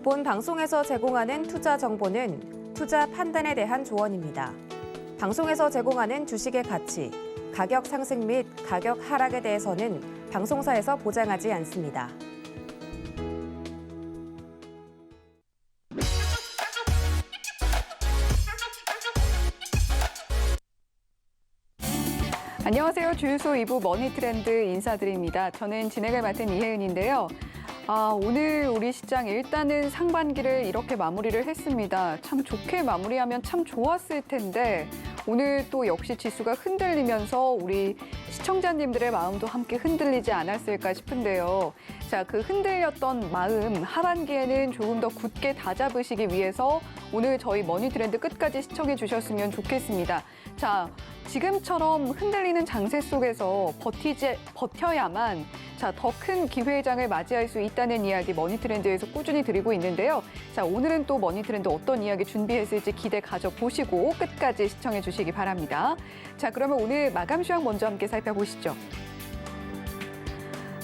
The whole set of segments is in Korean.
본 방송에서 제공하는 투자 정보는 투자 판단에 대한 조언입니다. 방송에서 제공하는 주식의 가치, 가격 상승 및 가격 하락에 대해서는 방송사에서 보장하지 않습니다. 안녕하세요. 주유소 2부 머니트렌드 인사드립니다. 저는 진행을 맡은 이혜은인데요. 오늘 우리 시장 일단은 상반기를 이렇게 마무리를 했습니다. 참 좋게 마무리하면 참 좋았을 텐데 오늘 또 역시 지수가 흔들리면서 우리 시청자님들의 마음도 함께 흔들리지 않았을까 싶은데요. 자, 그 흔들렸던 마음 하반기에는 조금 더 굳게 다잡으시기 위해서 오늘 저희 머니트렌드 끝까지 시청해 주셨으면 좋겠습니다. 자, 지금처럼 흔들리는 장세 속에서 버텨야만 더 큰 기회장을 맞이할 수 있다는 이야기 머니트렌드에서 꾸준히 드리고 있는데요. 자, 오늘은 또 머니트렌드 어떤 이야기 준비했을지 기대 가져보시고 끝까지 시청해 주시기 바랍니다. 자, 그러면 오늘 마감 시황 먼저 함께 살펴보시죠.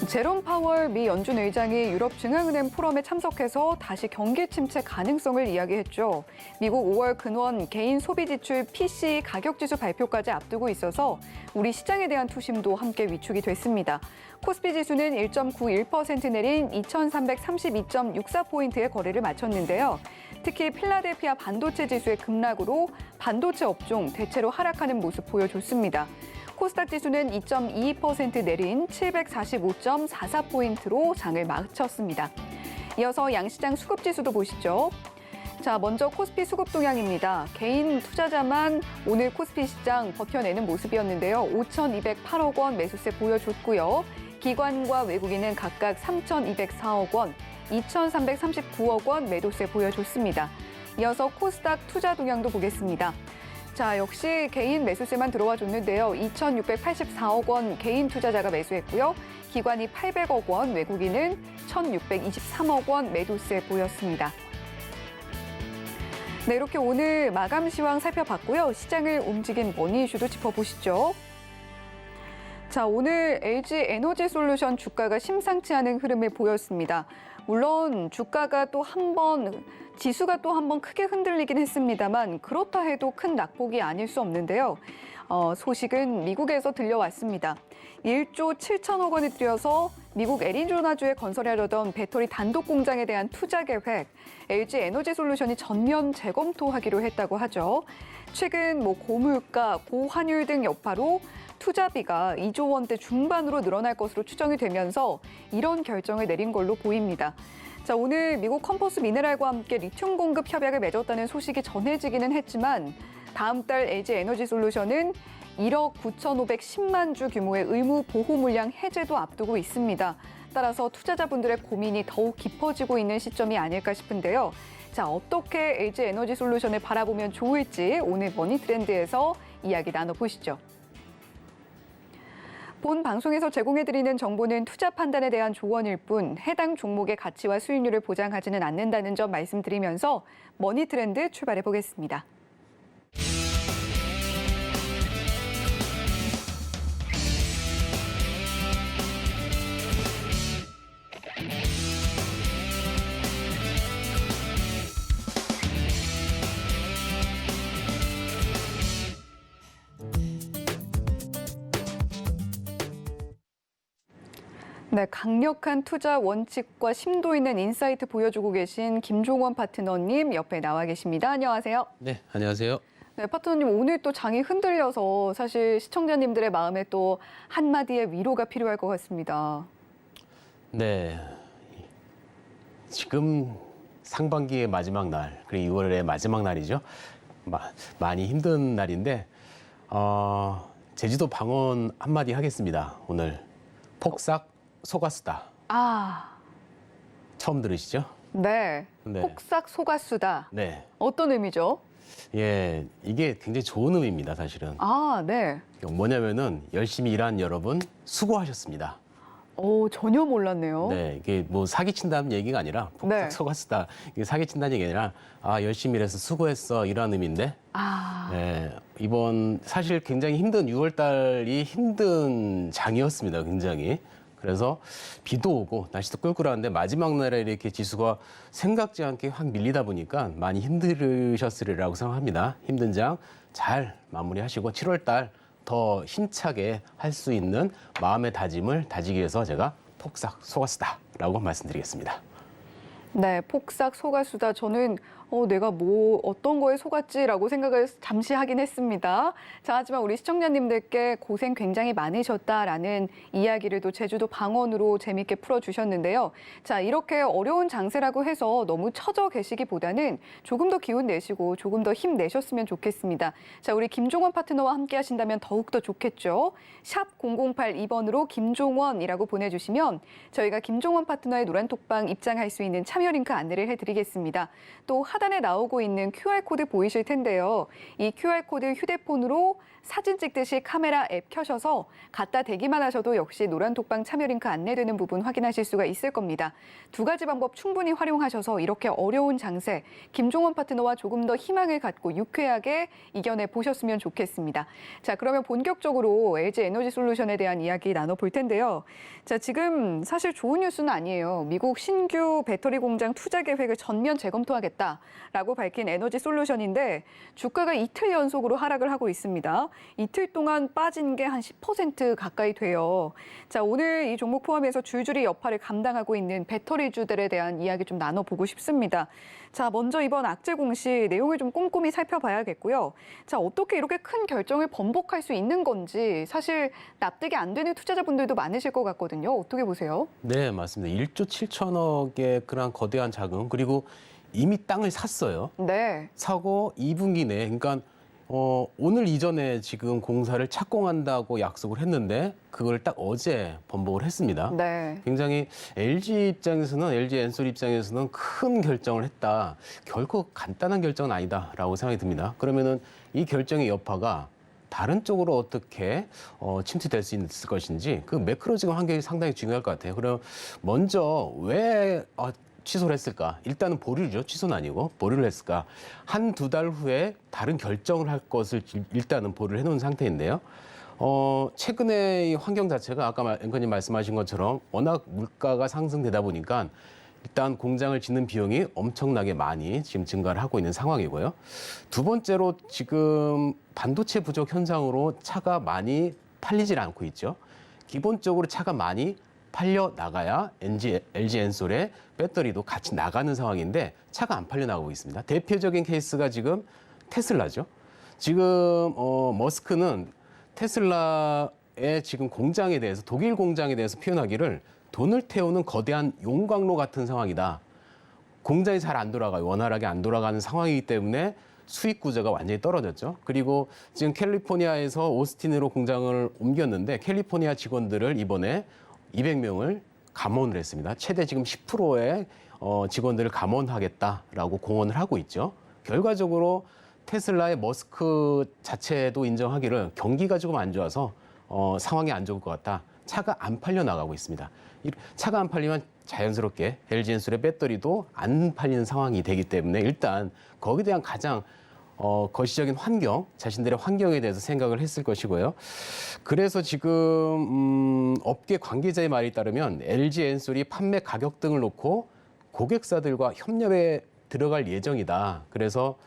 제롬 파월 미 연준 의장이 유럽 중앙은행 포럼에 참석해서 다시 경기 침체 가능성을 이야기했죠. 미국 5월 근원 개인 소비 지출 PCE 가격 지수 발표까지 앞두고 있어서 우리 시장에 대한 투심도 함께 위축이 됐습니다. 코스피 지수는 1.91% 내린 2,332.64포인트의 거래를 마쳤는데요. 특히 필라델피아 반도체 지수의 급락으로 반도체 업종 대체로 하락하는 모습 보여줬습니다. 코스닥 지수는 2.22% 내린 745.44포인트로 장을 마쳤습니다. 이어서 양시장 수급 지수도 보시죠. 자, 먼저 코스피 수급 동향입니다. 개인 투자자만 오늘 코스피 시장 버텨내는 모습이었는데요. 5,208억 원 매수세 보여줬고요. 기관과 외국인은 각각 3,204억 원, 2,339억 원 매도세 보여줬습니다. 이어서 코스닥 투자 동향도 보겠습니다. 자, 역시 개인 매수세만 들어와 줬는데요. 2,684억 원 개인 투자자가 매수했고요. 기관이 800억 원, 외국인은 1,623억 원 매도세 보였습니다. 네, 이렇게 오늘 마감 시황 살펴봤고요. 시장을 움직인 머니 이슈도 짚어보시죠. 자, 오늘 LG 에너지 솔루션 주가가 심상치 않은 흐름을 보였습니다. 물론 주가가 지수가 또 한 번 크게 흔들리긴 했습니다만 그렇다 해도 큰 낙폭이 아닐 수 없는데요. 소식은 미국에서 들려왔습니다. 1조 7천억 원을 들여서 미국 애리조나주에 건설하려던 배터리 단독 공장에 대한 투자 계획, LG 에너지 솔루션이 전면 재검토하기로 했다고 하죠. 최근 고물가, 고환율 등 여파로 투자비가 2조 원대 중반으로 늘어날 것으로 추정이 되면서 이런 결정을 내린 걸로 보입니다. 자, 오늘 미국 컴퍼스 미네랄과 함께 리튬 공급 협약을 맺었다는 소식이 전해지기는 했지만 다음 달 LG 에너지 솔루션은 1억 9,510만 주 규모의 의무 보호 물량 해제도 앞두고 있습니다. 따라서 투자자분들의 고민이 더욱 깊어지고 있는 시점이 아닐까 싶은데요. 자, 어떻게 LG 에너지 솔루션을 바라보면 좋을지 오늘 머니트렌드에서 이야기 나눠보시죠. 본 방송에서 제공해드리는 정보는 투자 판단에 대한 조언일 뿐 해당 종목의 가치와 수익률을 보장하지는 않는다는 점 말씀드리면서 머니트렌드 출발해 보겠습니다. 네, 강력한 투자 원칙과 심도 있는 인사이트 보여주고 계신 김종원 파트너님 옆에 나와 계십니다. 안녕하세요. 네, 안녕하세요. 네, 파트너님 오늘 또 장이 흔들려서 사실 시청자님들의 마음에 또 한마디의 위로가 필요할 것 같습니다. 네, 지금 상반기의 마지막 날, 그리고 2월의 마지막 날이죠. 많이 힘든 날인데 제주도 방언 한마디 하겠습니다. 오늘 폭삭 속았수다. 처음 들으시죠? 네, 네. 폭삭 속았수다. 네. 어떤 의미죠? 예, 이게 굉장히 좋은 의미입니다, 사실은. 네. 뭐냐면은 열심히 일한 여러분 수고하셨습니다. 전혀 몰랐네요. 네, 이게 사기친다는 얘기가 아니라 폭삭 속았수다. 이게 사기친다는 얘기가 아니라 열심히 일해서 수고했어 이런 의미인데. 네, 이번 사실 굉장히 힘든 6월 달이 힘든 장이었습니다, 굉장히. 그래서 비도 오고 날씨도 꿀꿀한데 마지막 날에 이렇게 지수가 생각지 않게 확 밀리다 보니까 많이 힘들으셨으리라고 생각합니다. 힘든 장 잘 마무리하시고 7월 달 더 힘차게 할 수 있는 마음의 다짐을 다지기 위해서 제가 폭삭 속았다라고 말씀드리겠습니다. 네, 폭삭 속았수다. 저는 내가 어떤 거에 속았지라고 생각을 잠시 하긴 했습니다. 자, 하지만 우리 시청자님들께 고생 굉장히 많으셨다라는 이야기를 또 제주도 방언으로 재밌게 풀어주셨는데요. 자, 이렇게 어려운 장세라고 해서 너무 처져 계시기보다는 조금 더 기운 내시고 조금 더 힘 내셨으면 좋겠습니다. 자, 우리 김종원 파트너와 함께 하신다면 더욱더 좋겠죠. 샵 0082번으로 김종원이라고 보내주시면 저희가 김종원 파트너의 노란톡방 입장할 수 있는 참여 링크 안내를 해드리겠습니다. 또 하단에 나오고 있는 QR코드 보이실 텐데요. 이 QR코드 휴대폰으로 사진 찍듯이 카메라 앱 켜셔서 갖다 대기만 하셔도 역시 노란톡방 참여 링크 안내되는 부분 확인하실 수가 있을 겁니다. 두 가지 방법 충분히 활용하셔서 이렇게 어려운 장세, 김종원 파트너와 조금 더 희망을 갖고 유쾌하게 이겨내 보셨으면 좋겠습니다. 자, 그러면 본격적으로 LG 에너지 솔루션에 대한 이야기 나눠볼 텐데요. 자, 지금 사실 좋은 뉴스는 아니에요. 미국 신규 배터리 공장 투자 계획을 전면 재검토하겠다라고 밝힌 에너지 솔루션인데 주가가 이틀 연속으로 하락을 하고 있습니다. 이틀 동안 빠진 게 한 10% 가까이 돼요. 자, 오늘 이 종목 포함해서 줄줄이 여파를 감당하고 있는 배터리주들에 대한 이야기 좀 나눠보고 싶습니다. 자, 먼저 이번 악재 공시 내용을 좀 꼼꼼히 살펴봐야겠고요. 자, 어떻게 이렇게 큰 결정을 번복할 수 있는 건지 사실 납득이 안 되는 투자자분들도 많으실 것 같거든요. 어떻게 보세요? 네, 맞습니다. 1조 7천억의 그런 거대한 자금 그리고 이미 땅을 샀어요. 네. 사고 2분기 내에 그러니까 오늘 이전에 지금 공사를 착공한다고 약속을 했는데 그걸 딱 어제 번복을 했습니다. 네. 굉장히 LG 입장에서는 LG 엔솔 입장에서는 큰 결정을 했다. 결코 간단한 결정은 아니다라고 생각이 듭니다. 그러면은 이 결정의 여파가 다른 쪽으로 어떻게 침투될 수 있을 것인지 그 매크로적인 환경이 상당히 중요할 것 같아요. 그럼 먼저 왜 취소를 했을까? 일단은 보류죠. 취소는 아니고 보류를 했을까? 한두 달 후에 다른 결정을 할 것을 일단은 보류를 해놓은 상태인데요. 최근에 이 환경 자체가 아까 앵커님 말씀하신 것처럼 워낙 물가가 상승되다 보니까 일단 공장을 짓는 비용이 엄청나게 많이 지금 증가를 하고 있는 상황이고요. 두 번째로 지금 반도체 부족 현상으로 차가 많이 팔리질 않고 있죠. 기본적으로 차가 많이 팔려 나가야 LG 엔솔의 배터리도 같이 나가는 상황인데 차가 안 팔려 나가고 있습니다. 대표적인 케이스가 지금 테슬라죠. 지금 머스크는 테슬라의 지금 공장에 대해서 독일 공장에 대해서 표현하기를 돈을 태우는 거대한 용광로 같은 상황이다. 공장이 잘 안 돌아가요. 원활하게 안 돌아가는 상황이기 때문에 수익 구조가 완전히 떨어졌죠. 그리고 지금 캘리포니아에서 오스틴으로 공장을 옮겼는데 캘리포니아 직원들을 이번에 200명을 감원을 했습니다. 최대 지금 10%의 직원들을 감원하겠다라고 공언을 하고 있죠. 결과적으로 테슬라의 머스크 자체도 인정하기를 경기가 조금 안 좋아서 상황이 안 좋을 것 같다. 차가 안 팔려 나가고 있습니다. 차가 안 팔리면 자연스럽게 LG 엔솔의 배터리도 안 팔리는 상황이 되기 때문에 일단 거기에 대한 가장 거시적인 환경, 자신들의 환경에 대해서 생각을 했을 것이고요. 그래서 지금 업계 관계자의 말에 따르면 LG 엔솔이 판매 가격 등을 놓고 고객사들과 협력에 들어갈 예정이다. 그래서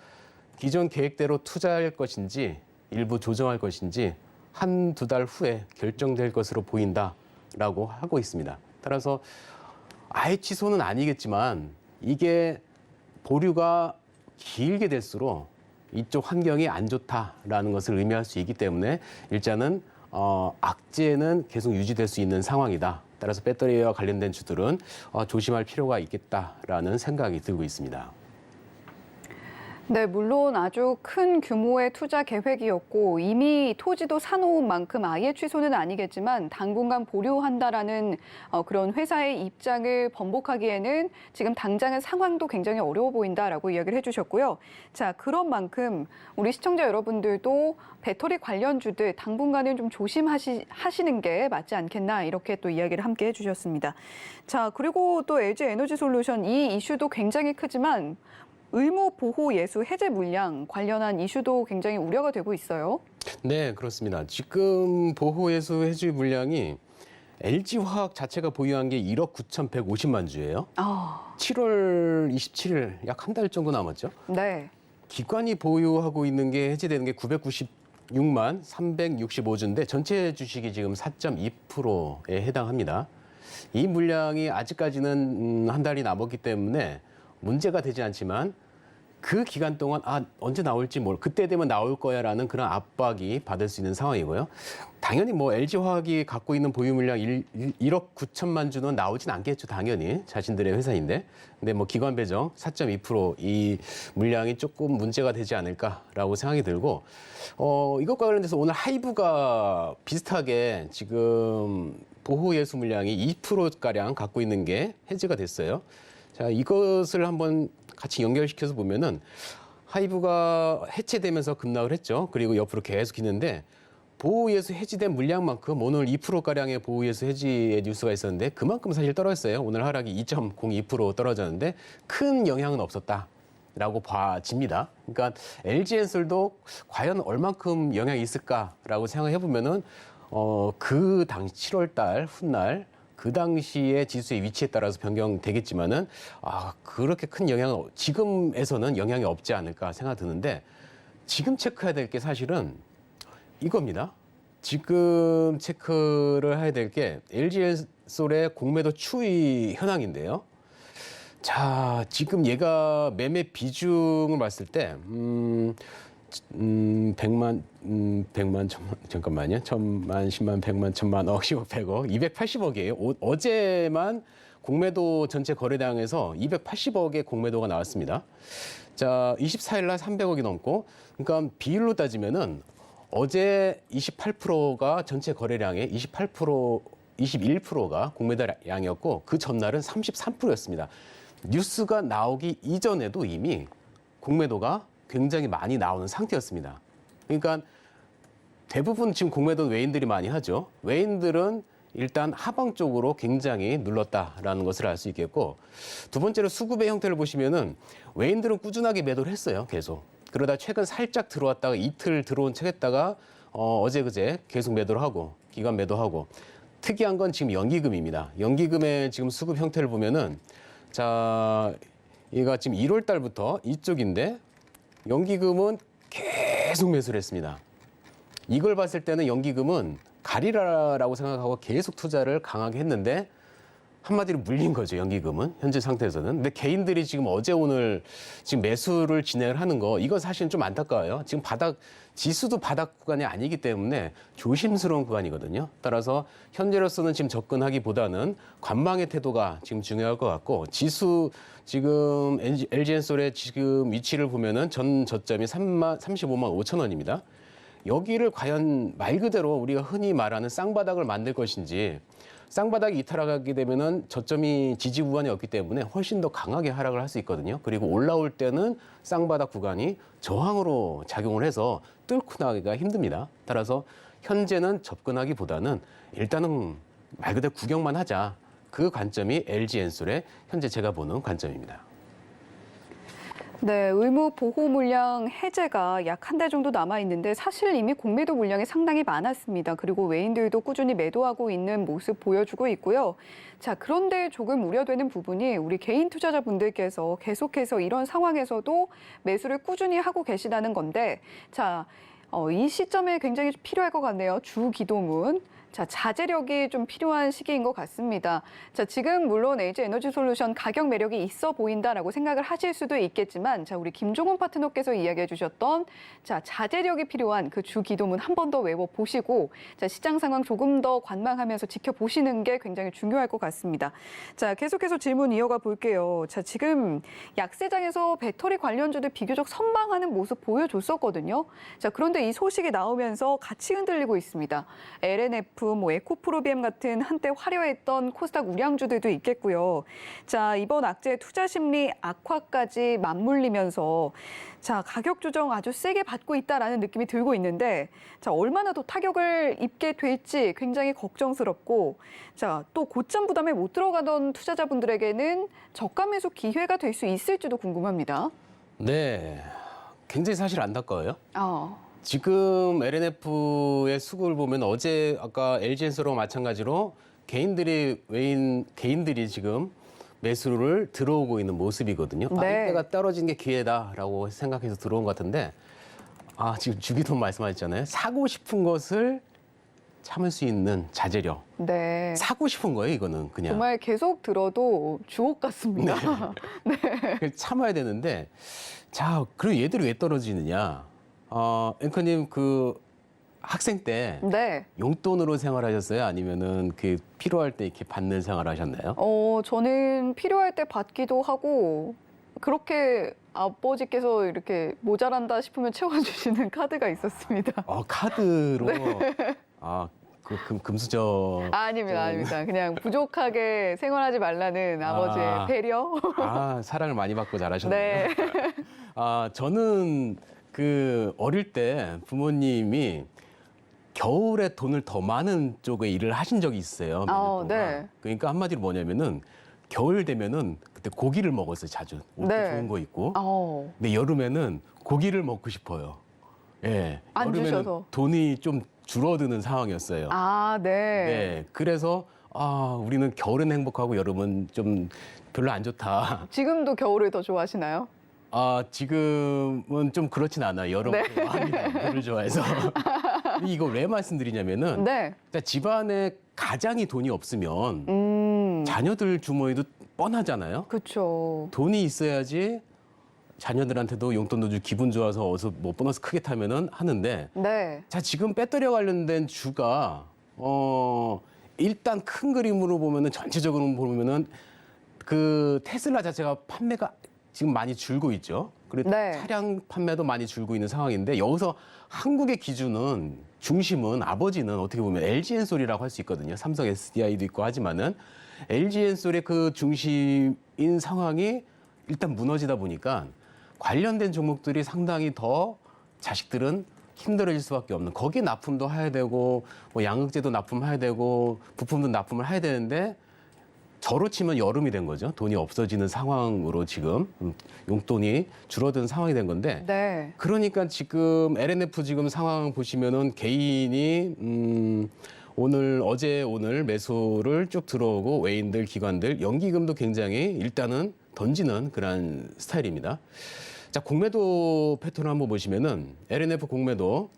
기존 계획대로 투자할 것인지 일부 조정할 것인지 한두 달 후에 결정될 것으로 보인다라고 하고 있습니다. 따라서 아예 취소는 아니겠지만 이게 보류가 길게 될수록 이쪽 환경이 안 좋다라는 것을 의미할 수 있기 때문에 일단은 악재는 계속 유지될 수 있는 상황이다. 따라서 배터리와 관련된 주들은 조심할 필요가 있겠다라는 생각이 들고 있습니다. 네, 물론 아주 큰 규모의 투자 계획이었고 이미 토지도 사놓은 만큼 아예 취소는 아니겠지만 당분간 보류한다라는 그런 회사의 입장을 번복하기에는 지금 당장의 상황도 굉장히 어려워 보인다라고 이야기를 해주셨고요. 자, 그런 만큼 우리 시청자 여러분들도 배터리 관련주들 당분간은 좀 조심하시는 게 맞지 않겠나 이렇게 또 이야기를 함께 해주셨습니다. 자, 그리고 또 LG 에너지 솔루션 이 이슈도 굉장히 크지만 의무 보호 예수 해제 물량 관련한 이슈도 굉장히 우려가 되고 있어요. 네, 그렇습니다. 지금 보호 예수 해지 물량이 LG화학 자체가 보유한 게 1억 9,150만 주예요. 7월 27일 약 한 달 정도 남았죠. 네. 기관이 보유하고 있는 게 해지되는 게 996만 365주인데 전체 주식이 지금 4.2%에 해당합니다. 이 물량이 아직까지는 한 달이 남았기 때문에 문제가 되지 않지만 그 기간 동안 언제 나올지 그때 되면 나올 거야라는 그런 압박이 받을 수 있는 상황이고요. 당연히 뭐 LG화학이 갖고 있는 보유 물량 1억 9천만 주는 나오진 않겠죠. 당연히 자신들의 회사인데. 근데 뭐 기관 배정 4.2%이 물량이 조금 문제가 되지 않을까라고 생각이 들고 이것과 관련돼서 오늘 하이브가 비슷하게 지금 보호 예수 물량이 2%가량 갖고 있는 게 해지가 됐어요. 자, 이것을 한번 같이 연결시켜서 보면은 하이브가 해체되면서 급락을 했죠. 그리고 옆으로 계속 기는데 보호예수 해지된 물량만큼 오늘 2%가량의 보호예수 해지의 뉴스가 있었는데 그만큼 사실 떨어졌어요. 오늘 하락이 2.02% 떨어졌는데 큰 영향은 없었다라고 봐집니다. 그러니까 LG엔솔도 과연 얼만큼 영향이 있을까라고 생각해 보면은 그 당시 7월 달 훗날 그 당시의 지수의 위치에 따라서 변경되겠지만은 그렇게 큰 영향은 지금에서는 영향이 없지 않을까 생각 드는데 지금 체크해야 될 게 사실은 이겁니다. 지금 체크를 해야 될 게 LG엔솔의 공매도 추이 현황인데요. 자, 지금 얘가 매매 비중을 봤을 때 100만, 천만, 잠깐만요. 1000만, 10만, 100만, 1000만, 10억, 100억, 280억이에요. 어제만 공매도 전체 거래량에서 280억의 공매도가 나왔습니다. 자, 24일 날 300억이 넘고, 그러니까 비율로 따지면은 어제 28%가 전체 거래량의 21%가 공매도량이었고, 그 전날은 33%였습니다. 뉴스가 나오기 이전에도 이미 공매도가 굉장히 많이 나오는 상태였습니다. 그러니까 대부분 지금 공매도 외인들이 많이 하죠. 외인들은 일단 하방 쪽으로 굉장히 눌렀다라는 것을 알 수 있겠고 두 번째로 수급의 형태를 보시면은 외인들은 꾸준하게 매도를 했어요. 계속. 그러다 최근 살짝 들어왔다가 이틀 들어온 척했다가 어제 그제 계속 매도를 하고 기관 매도하고 특이한 건 지금 연기금입니다. 연기금의 지금 수급 형태를 보면은 자, 얘가 지금 1월 달부터 이쪽인데 연기금은 계속 매수를 했습니다. 이걸 봤을 때는 연기금은 가리라라고 생각하고 계속 투자를 강하게 했는데 한마디로 물린 거죠, 연기금은. 현재 상태에서는. 근데 개인들이 지금 어제 오늘 지금 매수를 진행을 하는 거 이건 사실은 좀 안타까워요. 지금 지수도 바닥 구간이 아니기 때문에 조심스러운 구간이거든요. 따라서 현재로서는 지금 접근하기보다는 관망의 태도가 지금 중요할 것 같고 지수 지금 LG엔솔의 지금 위치를 보면은 전 저점이 35만 5천 원입니다. 여기를 과연 말 그대로 우리가 흔히 말하는 쌍바닥을 만들 것인지 쌍바닥이 이탈하게 되면은 저점이 지지 구간이 없기 때문에 훨씬 더 강하게 하락을 할 수 있거든요. 그리고 올라올 때는 쌍바닥 구간이 저항으로 작용을 해서 뚫고 나가기가 힘듭니다. 따라서 현재는 접근하기보다는 일단은 말 그대로 구경만 하자. 그 관점이 LG엔솔의 현재 제가 보는 관점입니다. 네, 의무 보호 물량 해제가 약 한 달 정도 남아 있는데 사실 이미 공매도 물량이 상당히 많았습니다. 그리고 외인들도 꾸준히 매도하고 있는 모습 보여주고 있고요. 자, 그런데 조금 우려되는 부분이 우리 개인 투자자분들께서 계속해서 이런 상황에서도 매수를 꾸준히 하고 계시다는 건데, 자, 이 시점에 굉장히 필요할 것 같네요. 주기도문. 자, 자제력이 좀 필요한 시기인 것 같습니다. 자, 지금 물론 LG에너지솔루션 가격 매력이 있어 보인다라고 생각을 하실 수도 있겠지만, 자, 우리 김종훈 파트너께서 이야기해 주셨던 자, 자제력이 필요한 그 주기도문 한 번 더 외워보시고, 자, 시장 상황 조금 더 관망하면서 지켜보시는 게 굉장히 중요할 것 같습니다. 자, 계속해서 질문 이어가 볼게요. 자, 지금 약세장에서 배터리 관련주들 비교적 선방하는 모습 보여줬었거든요. 자, 그런데 이 소식이 나오면서 같이 흔들리고 있습니다. LNF 에코프로비엠 같은 한때 화려했던 코스닥 우량주들도 있겠고요. 자, 이번 악재 투자 심리 악화까지 맞물리면서 자, 가격 조정 아주 세게 받고 있다라는 느낌이 들고 있는데 자, 얼마나 더 타격을 입게 될지 굉장히 걱정스럽고 자, 또 고점 부담에 못 들어가던 투자자분들에게는 저가 매수 기회가 될 수 있을지도 궁금합니다. 네, 굉장히 사실 안타까워요. 지금 LNF의 수급을 보면 어제 아까 LG엔솔과 마찬가지로 개인들이 지금 매수를 들어오고 있는 모습이거든요. 아, 네. 이때가 떨어진 게 기회다라고 생각해서 들어온 것 같은데, 지금 주기도 말씀하셨잖아요. 사고 싶은 것을 참을 수 있는 자제력. 네. 사고 싶은 거예요, 이거는 그냥. 정말 계속 들어도 주옥 같습니다. 그걸 참아야 되는데, 자, 그럼 얘들이 왜 떨어지느냐? 앵커님 그 학생 때 네. 용돈으로 생활하셨어요? 아니면은 그 필요할 때 이렇게 받는 생활하셨나요? 저는 필요할 때 받기도 하고 그렇게 아버지께서 이렇게 모자란다 싶으면 채워주시는 카드가 있었습니다. 카드로. 그 금수저. 아닙니다, 아닙니다. 그냥 부족하게 생활하지 말라는 아버지의 배려. 사랑을 많이 받고 자라셨네요. 네. 저는 그 어릴 때 부모님이 겨울에 돈을 더 많은 쪽에 일을 하신 적이 있어요. 몇 년 동안. 네. 그러니까 한마디로 뭐냐면은 겨울 되면은 그때 고기를 먹었어요, 자주. 옷도 네. 좋은 거 입고. 어, 근데 여름에는 고기를 먹고 싶어요. 예. 안 여름에는 주셔서. 돈이 좀 줄어드는 상황이었어요. 네. 네. 그래서 우리는 겨울엔 행복하고 여름은 좀 별로 안 좋다. 지금도 겨울을 더 좋아하시나요? 지금은 좀 그렇진 않아요. 여름 네. 좋아합니다. 물을 좋아해서. 이거 왜 말씀드리냐면은 네. 집안에 가장이 돈이 없으면 자녀들 주머니도 뻔하잖아요. 그렇죠. 돈이 있어야지 자녀들한테도 용돈도 주고 기분 좋아서 어서 뭐 보너스 크게 타면은 하는데, 네. 자, 지금 배터리와 관련된 주가 일단 큰 그림으로 보면은 전체적으로 보면은 그 테슬라 자체가 판매가 지금 많이 줄고 있죠. 그리고 네. 차량 판매도 많이 줄고 있는 상황인데, 여기서 한국의 기준은 중심은 아버지는 어떻게 보면 LG엔솔이라고 할 수 있거든요. 삼성 SDI도 있고 하지만은 LG엔솔의 그 중심인 상황이 일단 무너지다 보니까 관련된 종목들이 상당히 더 자식들은 힘들어질 수밖에 없는, 거기에 납품도 해야 되고 뭐 양극재도 납품해야 되고 부품도 납품을 해야 되는데, 저로 치면 여름이 된 거죠. 돈이 없어지는 상황으로 지금 용돈이 줄어든 상황이 된 건데, 네. 그러니까 지금 LNF 지금 상황 보시면은 개인이 어제 오늘 매수를 쭉 들어오고 외인들, 기관들, 연기금도 굉장히 일단은 던지는 그런 스타일입니다. 자, 공매도 패턴을 한번 보시면은 LNF 공매도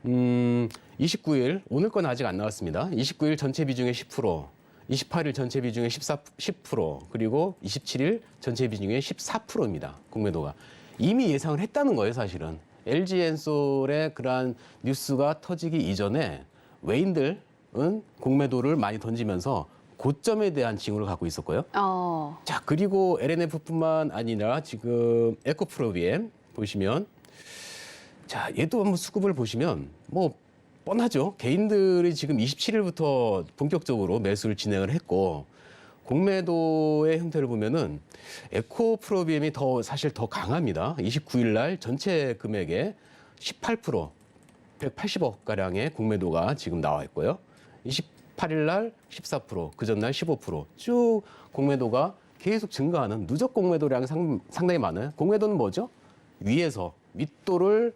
29일, 오늘 건 아직 안 나왔습니다. 29일 전체 비중의 10%, 28일 전체 비중의 10%, 그리고 27일 전체 비중의 14%입니다. 공매도가. 이미 예상을 했다는 거예요, 사실은. LG엔솔의 그러한 뉴스가 터지기 이전에 외인들은 공매도를 많이 던지면서 고점에 대한 징후를 갖고 있었고요. 자, 그리고 LNF뿐만 아니라 지금 에코프로비엠 보시면, 자, 얘도 한번 수급을 보시면 뭐 뻔하죠. 개인들이 지금 27일부터 본격적으로 매수를 진행을 했고, 공매도의 형태를 보면은 에코프로비엠이 사실 더 강합니다. 29일 날 전체 금액의 18%, 180억 가량의 공매도가 지금 나와 있고요. 28일 날 14%, 그 전날 15%, 쭉 공매도가 계속 증가하는, 누적 공매도량이 상당히 많아요. 공매도는 뭐죠? 위에서 윗돌을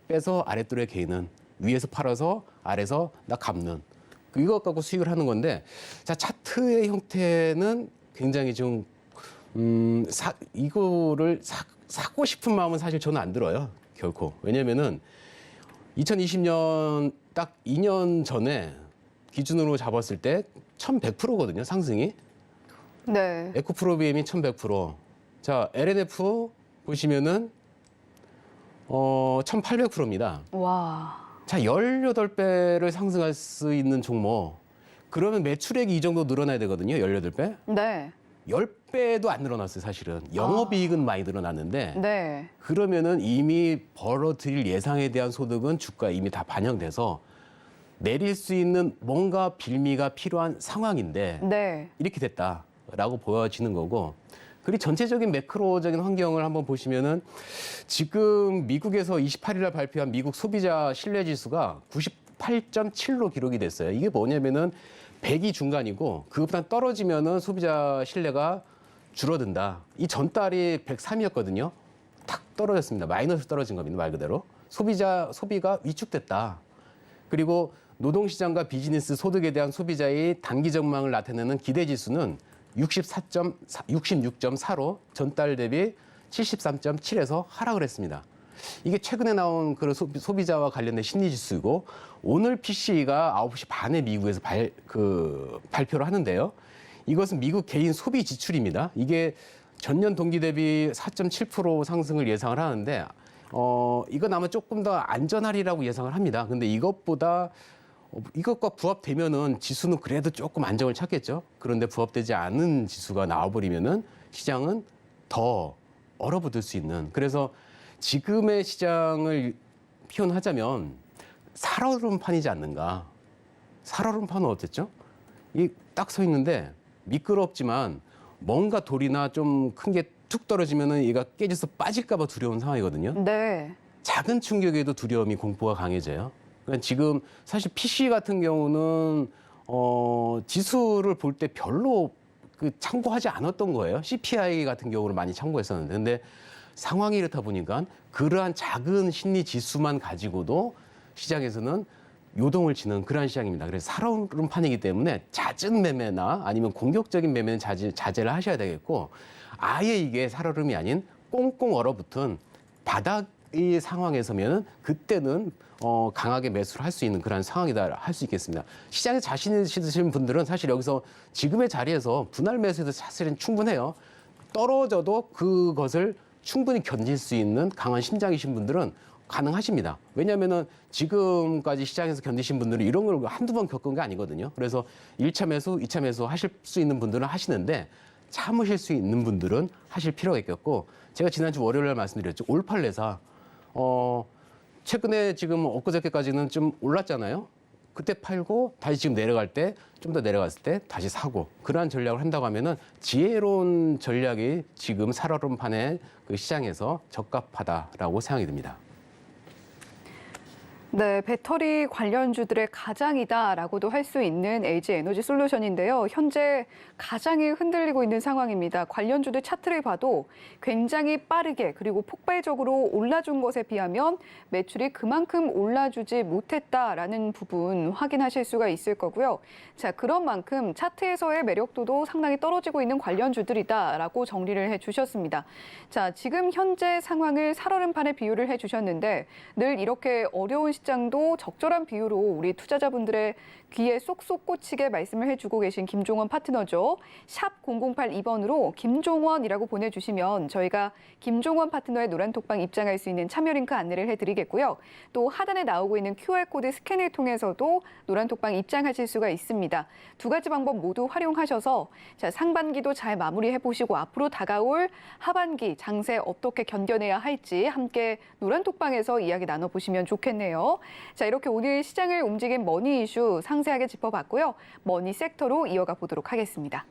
빼서 아랫돌의 개인은 위에서 팔아서 아래서 나 갚는, 이것 갖고 수익을 하는 건데, 자, 차트의 형태는 굉장히 좀 이거를 사고 싶은 마음은 사실 저는 안 들어요, 결코. 왜냐면은 2020년 딱 2년 전에 기준으로 잡았을 때 1100%거든요, 상승이. 네. 에코프로비엠이 1100%. 자, LNF 보시면은 1800%입니다. 와. 자, 18배를 상승할 수 있는 종목. 그러면 매출액이 이 정도 늘어나야 되거든요, 18배. 네. 10배도 안 늘어났어요, 사실은. 영업이익은 많이 늘어났는데, 네. 그러면은 이미 벌어들일 예상에 대한 소득은 주가에 이미 다 반영돼서 내릴 수 있는 뭔가 빌미가 필요한 상황인데, 네. 이렇게 됐다라고 보여지는 거고, 그리고 전체적인 매크로적인 환경을 한번 보시면은 지금 미국에서 28일 날 발표한 미국 소비자 신뢰지수가 98.7로 기록이 됐어요. 이게 뭐냐면은 100이 중간이고 그것보다 떨어지면은 소비자 신뢰가 줄어든다. 이 전달이 103이었거든요. 탁 떨어졌습니다. 마이너스 떨어진 겁니다, 말 그대로. 소비가 위축됐다. 그리고 노동시장과 비즈니스 소득에 대한 소비자의 단기 전망을 나타내는 기대지수는 66.4로 전달 대비 73.7에서 하락을 했습니다. 이게 최근에 나온 그 소비자와 관련된 심리지수이고 오늘 PCE가 9시 반에 미국에서 발표를 하는데요. 이것은 미국 개인 소비 지출입니다. 이게 전년 동기 대비 4.7% 상승을 예상을 하는데 이건 아마 조금 더 안전하리라고 예상을 합니다. 근데 이것과 부합되면은 지수는 그래도 조금 안정을 찾겠죠. 그런데 부합되지 않은 지수가 나와버리면은 시장은 더 얼어붙을 수 있는. 그래서 지금의 시장을 표현하자면 살얼음판이지 않는가. 살얼음판은 어땠죠? 이 딱 서 있는데 미끄럽지만 뭔가 돌이나 좀 큰 게 툭 떨어지면은 얘가 깨져서 빠질까봐 두려운 상황이거든요. 네. 작은 충격에도 두려움이 공포가 강해져요. 그러니까 지금 사실 PC 같은 경우는 지수를 볼 때 별로 참고하지 않았던 거예요. CPI 같은 경우를 많이 참고했었는데, 근데 상황이 이렇다 보니까 그러한 작은 심리 지수만 가지고도 시장에서는 요동을 치는 그러한 시장입니다. 그래서 살얼음판이기 때문에 잦은 매매나 아니면 공격적인 매매는 자제를 하셔야 되겠고, 아예 이게 살얼음이 아닌 꽁꽁 얼어붙은 바닥의 상황에 서면은 그때는 강하게 매수를 할 수 있는 그런 상황이다 할 수 있겠습니다. 시장에 자신 있으신 분들은 사실 여기서 지금의 자리에서 분할 매수해도 사실은 충분해요. 떨어져도 그것을 충분히 견딜 수 있는 강한 심장이신 분들은 가능하십니다. 왜냐하면은 지금까지 시장에서 견디신 분들은 이런 걸 한두 번 겪은 게 아니거든요. 그래서 1차 매수, 2차 매수 하실 수 있는 분들은 하시는데 참으실 수 있는 분들은 하실 필요가 있겠고, 제가 지난주 월요일 날 말씀드렸죠. 올팔레사 최근에 지금 엊그저께까지는 좀 올랐잖아요. 그때 팔고 다시 지금 내려갈 때 좀 더 내려갔을 때 다시 사고, 그러한 전략을 한다고 하면은 지혜로운 전략이 지금 살얼음판의 그 시장에서 적합하다라고 생각이 듭니다. 네, 배터리 관련주들의 가장이다라고도 할 수 있는 LG 에너지 솔루션인데요. 현재 가장이 흔들리고 있는 상황입니다. 관련주들 차트를 봐도 굉장히 빠르게 그리고 폭발적으로 올라준 것에 비하면 매출이 그만큼 올라주지 못했다라는 부분 확인하실 수가 있을 거고요. 자, 그런 만큼 차트에서의 매력도도 상당히 떨어지고 있는 관련주들이다라고 정리를 해주셨습니다. 자, 지금 현재 상황을 살얼음판에 비유를 해주셨는데 늘 이렇게 어려운 시장도 적절한 비유로 우리 투자자분들의 귀에 쏙쏙 꽂히게 말씀을 해주고 계신 김종원 파트너죠. 샵 0082번으로 김종원이라고 보내주시면 저희가 김종원 파트너의 노란톡방 입장할 수 있는 참여 링크 안내를 해드리겠고요. 또 하단에 나오고 있는 QR코드 스캔을 통해서도 노란톡방 입장하실 수가 있습니다. 두 가지 방법 모두 활용하셔서 자, 상반기도 잘 마무리해보시고 앞으로 다가올 하반기 장세 어떻게 견뎌내야 할지 함께 노란톡방에서 이야기 나눠보시면 좋겠네요. 자, 이렇게 오늘 시장을 움직인 머니 이슈 상세하게 짚어봤고요. 머니 섹터로 이어가 보도록 하겠습니다.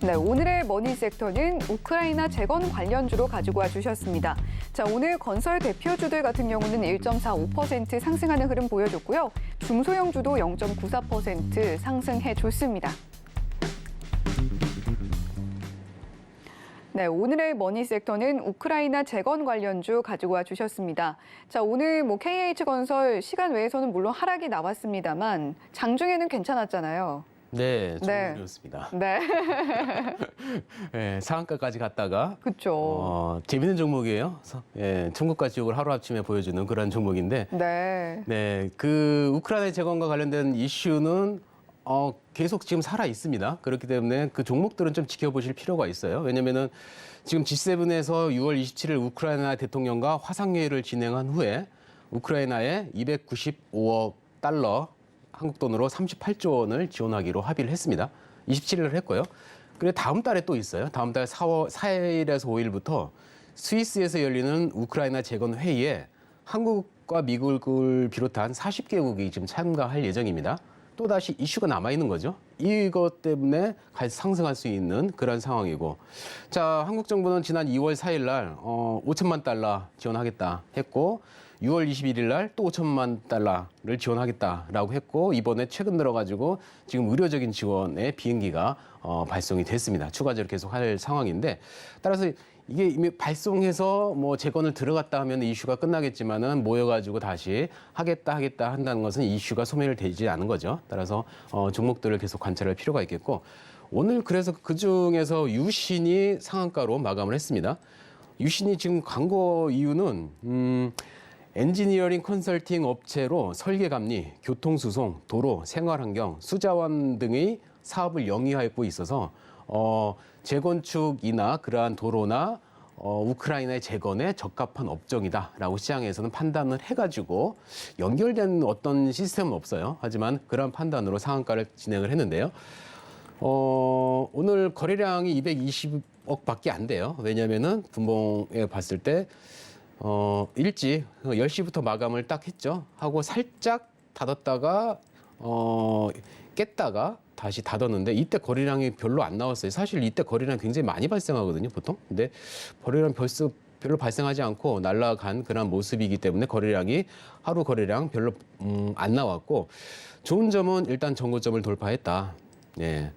네, 오늘의 머니 섹터는 우크라이나 재건 관련주로 가지고 와주셨습니다. 자, 오늘 건설 대표주들 같은 경우는 1.45% 상승하는 흐름 보여줬고요. 중소형주도 0.94% 상승해줬습니다. 네, 오늘의 머니 섹터는 우크라이나 재건 관련주 가지고 와 주셨습니다. 자, 오늘 KH건설 시간 외에서는 물론 하락이 나왔습니다만 장중에는 괜찮았잖아요. 네, 좋습니다. 네. 네, 상한가까지 갔다가 그렇죠. 재밌는 종목이에요. 천국과 지옥을 하루아침에 보여주는 그런 종목인데, 네, 그 우크라이나 재건과 관련된 이슈는 계속 지금 살아 있습니다. 그렇기 때문에 그 종목들은 좀 지켜보실 필요가 있어요. 왜냐면은 지금 G7에서 6월 27일 우크라이나 대통령과 화상회의를 진행한 후에 우크라이나에 295억 달러, 한국 돈으로 38조 원을 지원하기로 합의를 했습니다. 27일을 했고요. 그리고 다음 달에 또 있어요. 다음 달 4일에서 5일부터 스위스에서 열리는 우크라이나 재건 회의에 한국과 미국을 비롯한 40개국이 지금 참가할 예정입니다. 또다시 이슈가 남아있는 거죠. 이것 때문에 같이 상승할 수 있는 그런 상황이고, 자, 한국 정부는 지난 2월 4일 날 5천만 달러 지원하겠다 했고, 6월 21일 날 또 5천만 달러를 지원하겠다라고 했고, 이번에 최근 들어가지고 지금 의료적인 지원의 비행기가 발송이 됐습니다. 추가적으로 계속 할 상황인데, 따라서 이게 이미 발송해서 뭐 재건을 들어갔다 하면 이슈가 끝나겠지만은 모여가지고 다시 하겠다 한다는 것은 이슈가 소멸되지 않은 거죠. 따라서 종목들을 계속 관찰할 필요가 있겠고, 오늘 그래서 그 중에서 유신이 상한가로 마감을 했습니다. 유신이 지금 간 거 이유는 엔지니어링 컨설팅 업체로 설계감리, 교통수송, 도로, 생활환경, 수자원 등의 사업을 영위하고 있어서 재건축이나 그러한 도로나 우크라이나의 재건에 적합한 업종이다라고 시장에서는 판단을 해가지고 연결된 어떤 시스템은 없어요. 하지만 그런 판단으로 상한가를 진행을 했는데요. 오늘 거래량이 220억밖에 안 돼요. 왜냐하면은 분봉에 봤을 때 일찍 10시부터 마감을 딱 했죠. 하고 살짝 닫았다가 깼다가 다시 닫았는데 이때 거래량이 별로 안 나왔어요. 사실 이때 거래량 굉장히 많이 발생하거든요, 보통. 근데 거래량 별로 발생하지 않고 날아간 그런 모습이기 때문에 거래량이 하루 거래량 별로 안 나왔고, 좋은 점은 일단 정고점을 돌파했다. 예.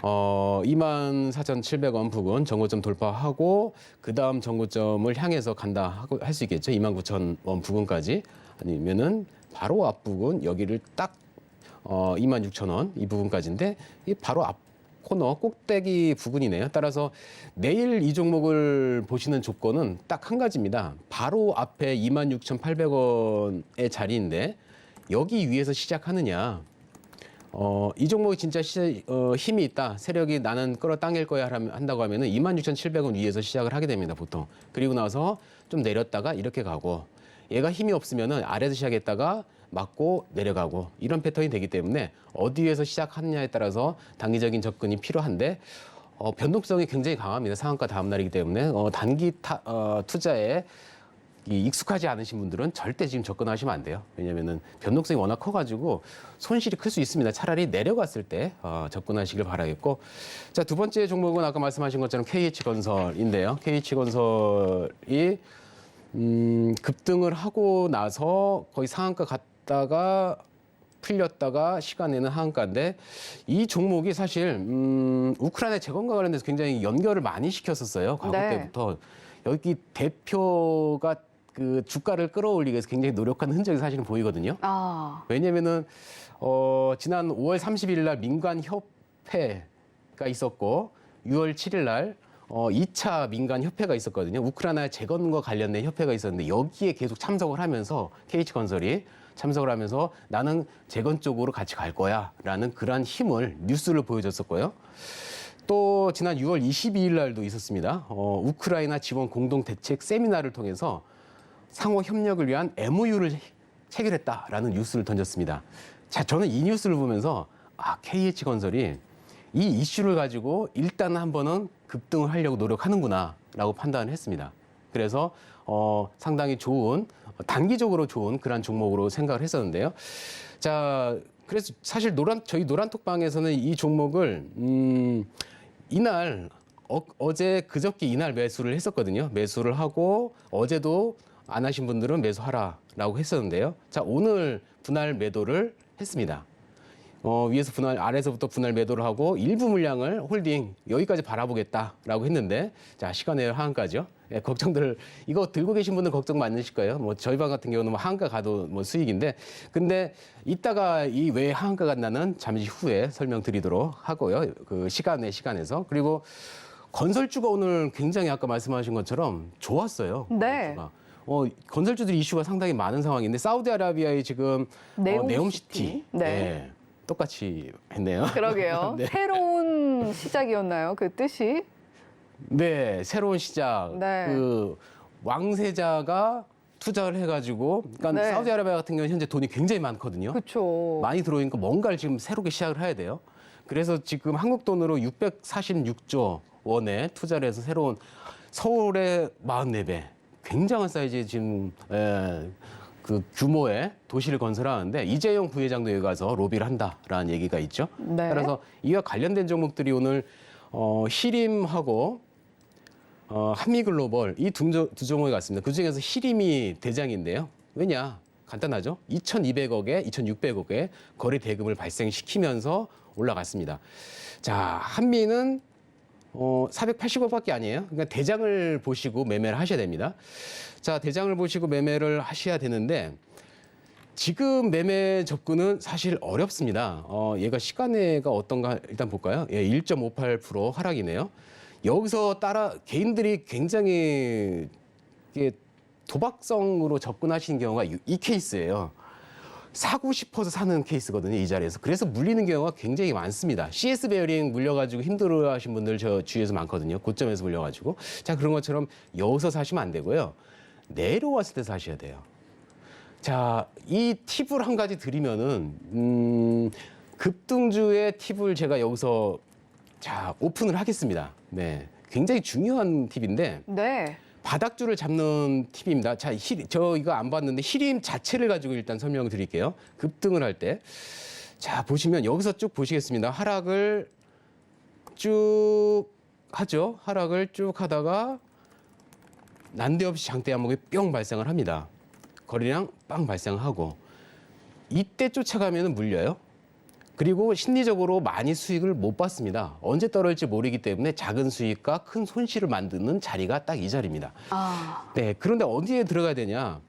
24,700원 부근 정고점 돌파하고 그 다음 정고점을 향해서 간다 하고 할 수 있겠죠. 29,000원 부근까지, 아니면은 바로 앞 부근 여기를 딱 26,000원 이 부분까지인데 이 바로 앞 코너 꼭대기 부근이네요. 따라서 내일 이 종목을 보시는 조건은 딱 한 가지입니다. 바로 앞에 26,800원의 자리인데 여기 위에서 시작하느냐. 이 종목이 진짜 힘이 있다, 세력이 나는 끌어당길 거야 한다고 하면은 26,700원 위에서 시작을 하게 됩니다, 보통. 그리고 나서 좀 내렸다가 이렇게 가고, 얘가 힘이 없으면은 아래에서 시작했다가 맞고 내려가고 이런 패턴이 되기 때문에 어디에서 시작하느냐에 따라서 단기적인 접근이 필요한데 변동성이 굉장히 강합니다. 상한가 다음 날이기 때문에 단기 투자에 익숙하지 않으신 분들은 절대 지금 접근하시면 안 돼요. 왜냐면은 변동성이 워낙 커가지고 손실이 클 수 있습니다. 차라리 내려갔을 때 접근하시길 바라겠고, 자, 두 번째 종목은 아까 말씀하신 것처럼 KH건설인데요. KH건설이 급등을 하고 나서 거의 상한가 갔다가 풀렸다가 시간에는 하한가인데, 이 종목이 사실 우크라이나 재건과 관련돼서 굉장히 연결을 많이 시켰었어요. 과거 네. 때부터. 여기 대표가 그 주가를 끌어올리기 위해서 굉장히 노력하는 흔적이 사실은 보이거든요. 왜냐면은 지난 5월 30일 날 민간협회가 있었고 6월 7일 날 2차 민간협회가 있었거든요. 우크라이나 재건과 관련된 협회가 있었는데 여기에 계속 참석을 하면서 KH건설이 참석을 하면서 나는 재건 쪽으로 같이 갈 거야 라는 그러한 힘을, 뉴스를 보여줬었고요. 또 지난 6월 22일 날도 있었습니다. 우크라이나 지원 공동 대책 세미나를 통해서 상호 협력을 위한 MOU를 체결했다라는 뉴스를 던졌습니다. 자, 저는 이 뉴스를 보면서 KH건설이 이 이슈를 가지고 일단 한 번은 급등을 하려고 노력하는구나라고 판단을 했습니다. 그래서 상당히 좋은, 단기적으로 좋은 그런 종목으로 생각을 했었는데요. 자, 그래서 사실 저희 노란톡방에서는 이 종목을 이날 어제 그저께 이날 매수를 했었거든요. 매수를 하고 어제도 안 하신 분들은 매수하라라고 했었는데요. 자, 오늘 분할 매도를 했습니다. 위에서 아래서부터 분할 매도를 하고 일부 물량을 홀딩 여기까지 바라보겠다라고 했는데, 자, 시간의 하한가죠. 예, 걱정들, 이거 들고 계신 분들 걱정 많으실 거예요. 뭐 저희 방 같은 경우는 뭐 하한가 가도 뭐 수익인데, 근데 이따가 이 왜 하한가 갔나는 잠시 후에 설명드리도록 하고요. 그 시간에서. 그리고 건설주가 오늘 굉장히 아까 말씀하신 것처럼 좋았어요. 네. 건설주가. 건설주들 이슈가 상당히 많은 상황인데, 사우디아라비아의 지금 네옴시티. 네. 예, 똑같이 했네요. 그러게요. 네. 새로운 시작이었나요? 그 뜻이? 네, 새로운 시작. 네. 그 왕세자가 투자를 해가지고, 그러니까 네. 사우디아라비아 같은 경우는 현재 돈이 굉장히 많거든요. 그렇죠. 많이 들어오니까 뭔가를 지금 새롭게 시작을 해야 돼요. 그래서 지금 한국 돈으로 646조 원에 투자를 해서 새로운 서울의 44배, 굉장한 사이즈의 지금 그 규모의 도시를 건설하는데 이재용 부회장도 여기 가서 로비를 한다라는 얘기가 있죠. 네. 따라서 이와 관련된 종목들이 오늘 히림하고 한미글로벌 이 두 종목이 같습니다. 그중에서 히림이 대장인데요. 왜냐? 간단하죠. 2,200억에 2,600억의 거래 대금을 발생시키면서 올라갔습니다. 자, 한미는 480억밖에 아니에요. 그러니까 대장을 보시고 매매를 하셔야 됩니다. 자, 대장을 보시고 매매를 하셔야 되는데 지금 매매 접근은 사실 어렵습니다. 얘가 시간외가 어떤가 일단 볼까요? 예, 1.58% 하락이네요. 여기서 따라 개인들이 굉장히 이게 도박성으로 접근하시는 경우가 이 케이스예요. 사고 싶어서 사는 케이스거든요, 이 자리에서. 그래서 물리는 경우가 굉장히 많습니다. CS 베어링 물려가지고 힘들어하신 분들 저 주위에서 많거든요. 고점에서 물려가지고. 자, 그런 것처럼 여기서 사시면 안 되고요. 내려왔을 때 사셔야 돼요. 자, 이 팁을 한 가지 드리면은 급등주의 팁을 제가 여기서 자 오픈을 하겠습니다. 네, 굉장히 중요한 팁인데. 네. 바닥줄을 잡는 팁입니다. 자, 저 이거 안 봤는데 히림 자체를 가지고 일단 설명을 드릴게요. 급등을 할 때. 자, 보시면 여기서 쭉 보시겠습니다. 하락을 쭉 하죠. 하락을 쭉 하다가 난데없이 장대 양목이 뿅 발생을 합니다. 거래량 빵 발생하고 이때 쫓아가면 물려요. 그리고 심리적으로 많이 수익을 못 받습니다. 언제 떨어질지 모르기 때문에 작은 수익과 큰 손실을 만드는 자리가 딱 이 자리입니다. 네, 그런데 어디에 들어가야 되냐?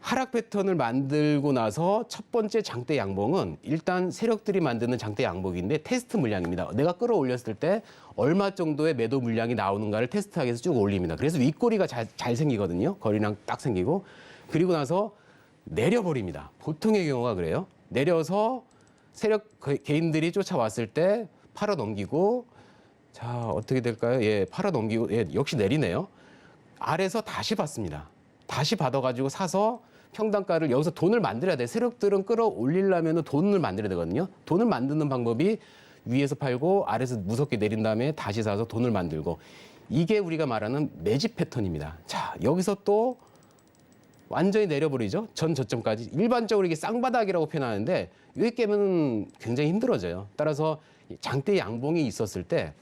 하락 패턴을 만들고 나서 첫 번째 장대 양봉은 일단 세력들이 만드는 장대 양봉인데 테스트 물량입니다. 내가 끌어올렸을 때 얼마 정도의 매도 물량이 나오는가를 테스트하기 위해서 쭉 올립니다. 그래서 윗꼬리가 잘 생기거든요. 거리량 딱 생기고. 그리고 나서 내려버립니다. 보통의 경우가 그래요. 내려서 세력 개인들이 쫓아왔을 때 팔아 넘기고, 자, 어떻게 될까요? 예, 팔아 넘기고, 예, 역시 내리네요. 아래서 다시 받습니다. 다시 받아가지고 사서 평단가를 여기서 돈을 만들어야 돼. 세력들은 끌어올리려면 돈을 만들어야 되거든요. 돈을 만드는 방법이 위에서 팔고 아래에서 무섭게 내린 다음에 다시 사서 돈을 만들고. 이게 우리가 말하는 매집 패턴입니다. 자, 여기서 또 완전히 내려버리죠. 전 저점까지. 일반적으로 이게 쌍바닥이라고 표현하는데 여기 깨면 굉장히 힘들어져요. 따라서 장대 양봉이 있었을 때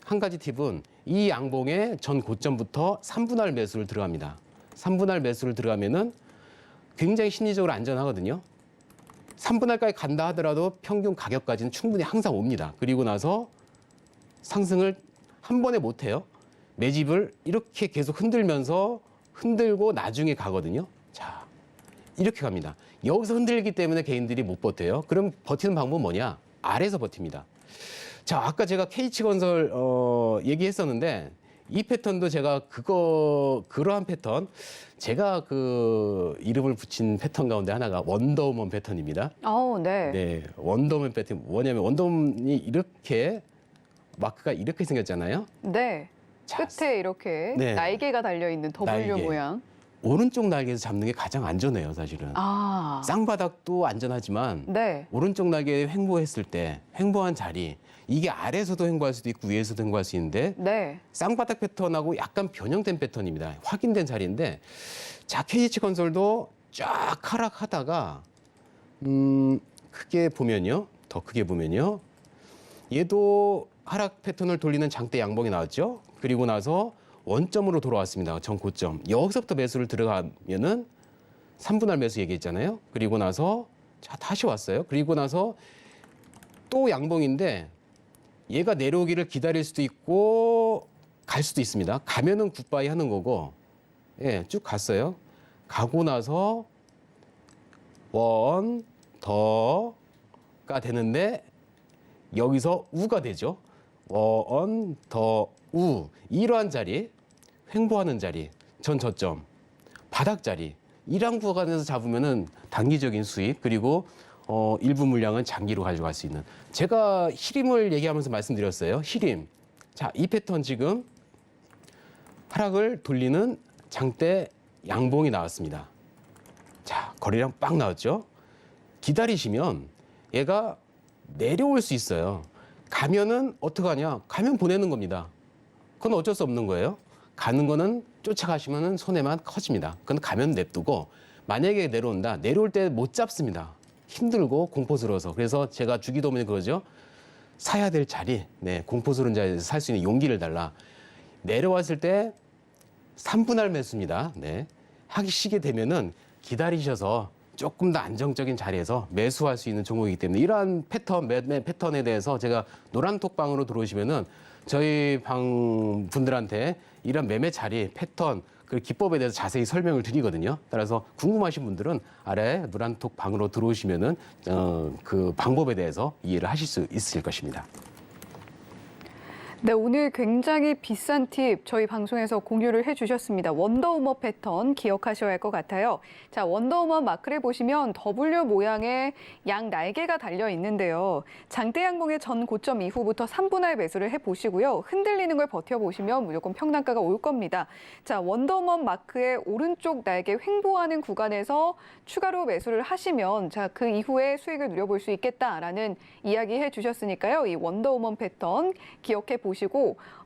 한 가지 팁은 이 양봉의 전 고점부터 3분할 매수를 들어갑니다. 3분할 매수를 들어가면은 굉장히 심리적으로 안전하거든요. 3분할까지 간다 하더라도 평균 가격까지는 충분히 항상 옵니다. 그리고 나서 상승을 한 번에 못 해요. 매집을 이렇게 계속 흔들고 나중에 가거든요. 자, 이렇게 갑니다. 여기서 흔들기 때문에 개인들이 못 버텨요. 그럼 버티는 방법은 뭐냐? 아래에서 버팁니다. 자, 아까 제가 KH건설 얘기했었는데 이 패턴도 제가 그러한 패턴, 제가 그 이름을 붙인 패턴 가운데 하나가 원더우먼 패턴입니다. 네. 네, 원더우먼 패턴. 뭐냐면 원더우먼이 이렇게 마크가 이렇게 생겼잖아요. 네. 자, 끝에 이렇게 네. 날개가 달려있는 W 날개. 모양. 오른쪽 날개에서 잡는 게 가장 안전해요, 사실은. 쌍바닥도 안전하지만 네. 오른쪽 날개에 횡보했을 때 횡보한 자리, 이게 아래에서도 횡보할 수도 있고 위에서도 횡보할 수 있는데 네. 쌍바닥 패턴하고 약간 변형된 패턴입니다. 확인된 자리인데, 자, KH건설도 쫙 하락하다가 크게 보면요, 더 크게 보면요, 얘도 하락 패턴을 돌리는 장대 양봉이 나왔죠. 그리고 나서 원점으로 돌아왔습니다. 전 고점. 여기서부터 매수를 들어가면은 3분할 매수 얘기했잖아요. 그리고 나서 자, 다시 왔어요. 그리고 나서 또 양봉인데 얘가 내려오기를 기다릴 수도 있고 갈 수도 있습니다. 가면은 굿바이 하는 거고, 예, 쭉 갔어요. 가고 나서 원 더가 되는데 여기서 우가 되죠. 원 더 우, 이러한 자리, 횡보하는 자리, 전 저점, 바닥 자리, 이러한 구간에서 잡으면은 단기적인 수익, 그리고 일부 물량은 장기로 가져갈 수 있는. 제가 히림을 얘기하면서 말씀드렸어요. 히림. 자, 이 패턴 지금 하락을 돌리는 장대 양봉이 나왔습니다. 자, 거래량 빵 나왔죠? 기다리시면 얘가 내려올 수 있어요. 가면은 어떡하냐? 가면 보내는 겁니다. 그건 어쩔 수 없는 거예요. 가는 거는 쫓아가시면은 손해만 커집니다. 그건 가면 냅두고 만약에 내려온다. 내려올 때 못 잡습니다. 힘들고 공포스러워서. 그래서 제가 주기도문에 그러죠. 사야 될 자리, 공포스러운 자리에서 살 수 있는 용기를 달라. 내려왔을 때 3분할 매수입니다. 하시게 되면은 기다리셔서 조금 더 안정적인 자리에서 매수할 수 있는 종목이기 때문에 이러한 매매 패턴에 대해서 제가 노란톡방으로 들어오시면은 저희 방 분들한테 이런 매매 자리 패턴 그 기법에 대해서 자세히 설명을 드리거든요. 따라서 궁금하신 분들은 아래 노란톡 방으로 들어오시면은 그 방법에 대해서 이해를 하실 수 있을 것입니다. 네, 오늘 굉장히 비싼 팁 저희 방송에서 공유를 해주셨습니다. 원더우먼 패턴 기억하셔야 할 것 같아요. 자, 원더우먼 마크를 보시면 W 모양의 양 날개가 달려 있는데요. 장대 양봉의 전 고점 이후부터 3분할 매수를 해보시고요. 흔들리는 걸 버텨보시면 무조건 평단가가 올 겁니다. 자, 원더우먼 마크의 오른쪽 날개 횡보하는 구간에서 추가로 매수를 하시면 자, 그 이후에 수익을 누려볼 수 있겠다라는 이야기 해주셨으니까요. 이 원더우먼 패턴 기억해 보시고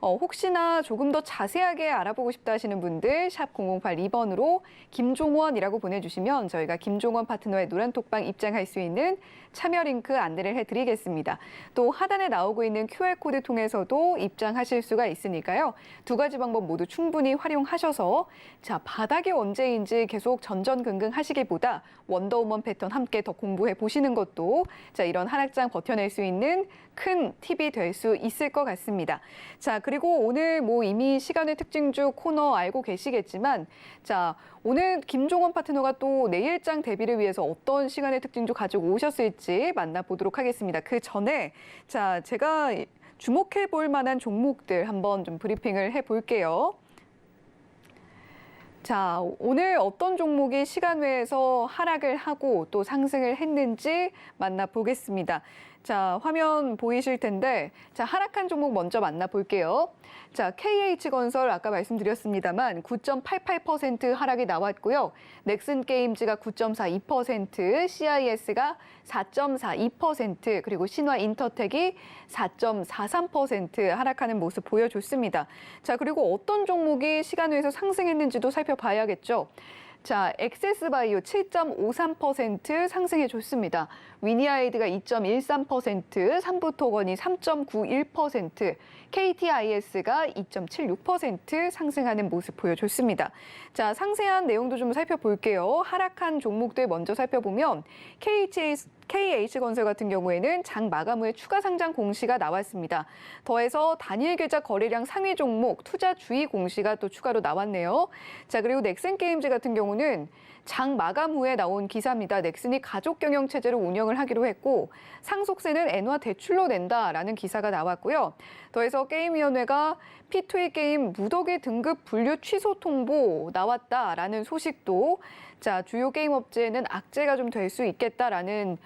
혹시나 조금 더 자세하게 알아보고 싶다 하시는 분들 샵 0082번으로 김종원이라고 보내주시면 저희가 김종원 파트너의 노란톡방 입장할 수 있는 참여 링크 안내를 해드리겠습니다. 또 하단에 나오고 있는 QR코드 통해서도 입장하실 수가 있으니까요. 두 가지 방법 모두 충분히 활용하셔서 자, 바닥이 언제인지 계속 전전긍긍 하시기보다 원더우먼 패턴 함께 더 공부해 보시는 것도 자, 이런 하락장 버텨낼 수 있는 큰 팁이 될 수 있을 것 같습니다. 자, 그리고 오늘 뭐 이미 시간의 특징주 코너 알고 계시겠지만 자, 오늘 김종원 파트너가 또 내일장 대비를 위해서 어떤 시간의 특징주 가지고 오셨을지 만나보도록 하겠습니다. 그 전에 자, 제가 주목해 볼 만한 종목들 한번 좀 브리핑을 해볼게요. 자, 오늘 어떤 종목이 시간 외에서 하락을 하고 또 상승을 했는지 만나보겠습니다. 자, 화면 보이실 텐데 자, 하락한 종목 먼저 만나볼게요. 자, KH건설 아까 말씀드렸습니다만 9.88% 하락이 나왔고요. 넥슨게임즈가 9.42%, CIS가 4.42%, 그리고 신화인터텍이 4.43% 하락하는 모습 보여줬습니다. 자, 그리고 어떤 종목이 시간 외에서 상승했는지도 살펴봐야겠죠. 자, 엑세스바이오 7.53% 상승해줬습니다. 위니아이드가 2.13%, 삼부토건이 3.91%, KTIS가 2.76% 상승하는 모습 보여줬습니다. 자, 상세한 내용도 좀 살펴볼게요. 하락한 종목들 먼저 살펴보면 KH건설 같은 경우에는 장 마감 후에 추가 상장 공시가 나왔습니다. 더해서 단일 계좌 거래량 상위 종목 투자 주의 공시가 또 추가로 나왔네요. 자, 그리고 넥슨게임즈 같은 경우는 장 마감 후에 나온 기사입니다. 넥슨이 가족 경영 체제로 운영을 하기로 했고 상속세는 엔화 대출로 낸다라는 기사가 나왔고요. 더해서 게임위원회가 P2E 게임 무더기 등급 분류 취소 통보 나왔다라는 소식도 자, 주요 게임 업체에는 악재가 좀 될 수 있겠다라는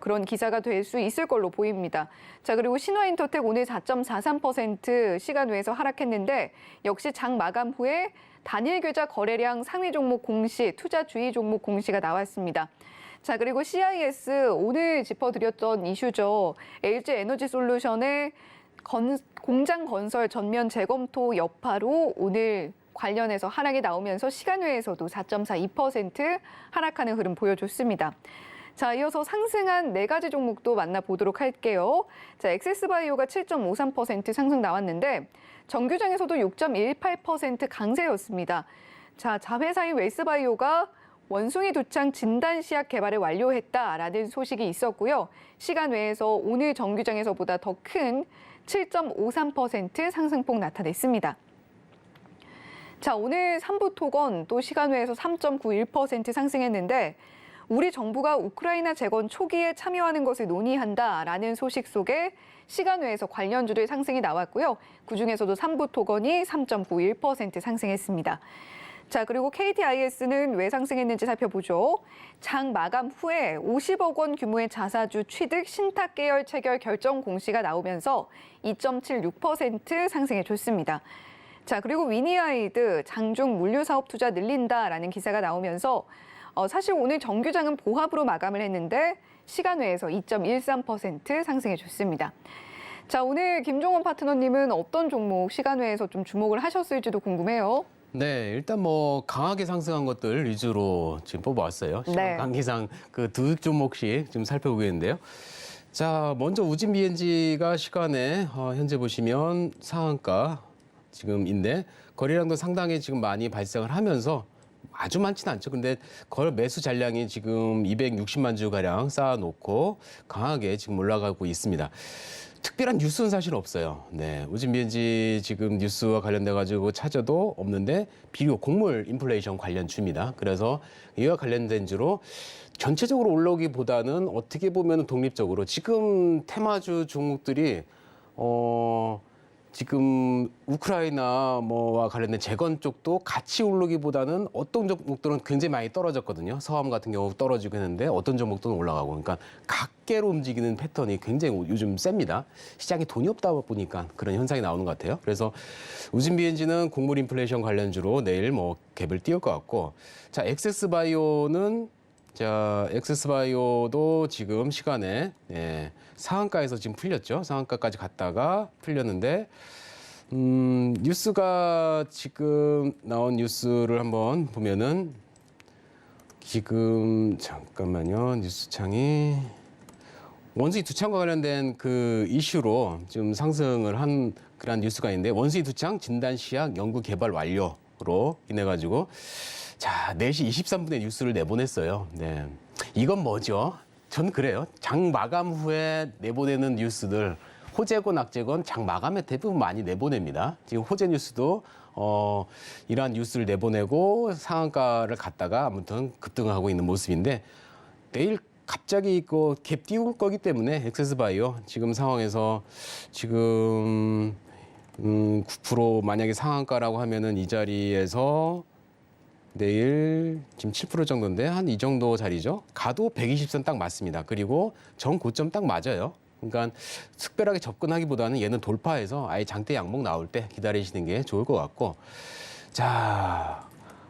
그런 기사가 될 수 있을 걸로 보입니다. 자, 그리고 신화인터텍 오늘 4.43% 시간 외에서 하락했는데 역시 장 마감 후에 단일 계좌 거래량 상위 종목 공시, 투자 주의 종목 공시가 나왔습니다. 자, 그리고 CIS 오늘 짚어드렸던 이슈죠. LG 에너지 솔루션의 공장 건설 전면 재검토 여파로 오늘 관련해서 하락이 나오면서 시간 외에서도 4.42% 하락하는 흐름 보여줬습니다. 자, 이어서 상승한 네 가지 종목도 만나보도록 할게요. 자, 엑세스바이오가 7.53% 상승 나왔는데 정규장에서도 6.18% 강세였습니다. 자, 자회사인 웰스바이오가 원숭이 두창 진단 시약 개발을 완료했다라는 소식이 있었고요. 시간 외에서 오늘 정규장에서보다 더 큰 7.53% 상승폭 나타냈습니다. 자, 오늘 삼부토건 또 시간 외에서 3.91% 상승했는데 우리 정부가 우크라이나 재건 초기에 참여하는 것을 논의한다라는 소식 속에 시간 외에서 관련주들 상승이 나왔고요. 그중에서도 삼부토건이 3.91% 상승했습니다. 자, 그리고 KTIS는 왜 상승했는지 살펴보죠. 장 마감 후에 50억 원 규모의 자사주 취득 신탁 계열 체결 결정 공시가 나오면서 2.76% 상승해줬습니다. 자, 그리고 위니아이드 장중 물류 사업 투자 늘린다라는 기사가 나오면서 사실 오늘 정규장은 보합으로 마감을 했는데 시간 외에서 2.13% 상승해줬습니다. 자, 오늘 김종원 파트너님은 어떤 종목 시간 외에서 좀 주목을 하셨을지도 궁금해요. 네, 일단 뭐 강하게 상승한 것들 위주로 지금 뽑아왔어요. 시간 네. 관계상 그 두 종목씩 지금 살펴보겠는데요. 자, 먼저 우진 BNG가 시간에 현재 보시면 상한가 지금인데 거래량도 상당히 지금 많이 발생을 하면서 아주 많지는 않죠. 근데 매수 잔량이 지금 260만 주 가량 쌓아놓고 강하게 지금 올라가고 있습니다. 특별한 뉴스는 사실 없어요. 네, 우진 BNG 지금 뉴스와 관련돼 가지고 찾아도 없는데 비료 곡물 인플레이션 관련주입니다. 그래서 이와 관련된 주로 전체적으로 올라오기보다는 어떻게 보면 독립적으로 지금 테마주 종목들이 지금 우크라이나 뭐와 관련된 재건 쪽도 같이 오르기보다는 어떤 종목들은 굉장히 많이 떨어졌거든요. 서암 같은 경우 떨어지고 했는데 어떤 종목들은 올라가고. 그러니까 각계로 움직이는 패턴이 굉장히 요즘 셉니다. 시장에 돈이 없다 보니까 그런 현상이 나오는 것 같아요. 그래서 우진 BNG는 곡물 인플레이션 관련주로 내일 뭐 갭을 띄울 것 같고, 자, 엑세스바이오도 지금 시간에 상한가에서 지금 풀렸죠. 상한가까지 갔다가 풀렸는데 뉴스가 지금 나온 뉴스를 한번 보면은 지금 잠깐만요. 뉴스창이 원숭이 두창과 관련된 그 이슈로 지금 상승을 한 그런 뉴스가 있는데 원숭이 두창 진단 시약 연구 개발 완료로 인해 가지고 자, 4시 23분에 뉴스를 내보냈어요. 네. 이건 뭐죠? 전 그래요. 장 마감 후에 내보내는 뉴스들, 호재건 악재건 장 마감에 대부분 많이 내보냅니다. 지금 호재 뉴스도 이러한 뉴스를 내보내고 상한가를 갔다가 아무튼 급등하고 있는 모습인데 내일 갑자기 갭 띄울 거기 때문에 엑세스바이오 지금 상황에서 지금 9% 만약에 상한가라고 하면은 이 자리에서 내일 지금 7% 정도인데 한 이 정도 자리죠. 가도 120선 딱 맞습니다. 그리고 전 고점 딱 맞아요. 그러니까 특별하게 접근하기보다는 얘는 돌파해서 아예 장대 양봉 나올 때 기다리시는 게 좋을 것 같고, 자,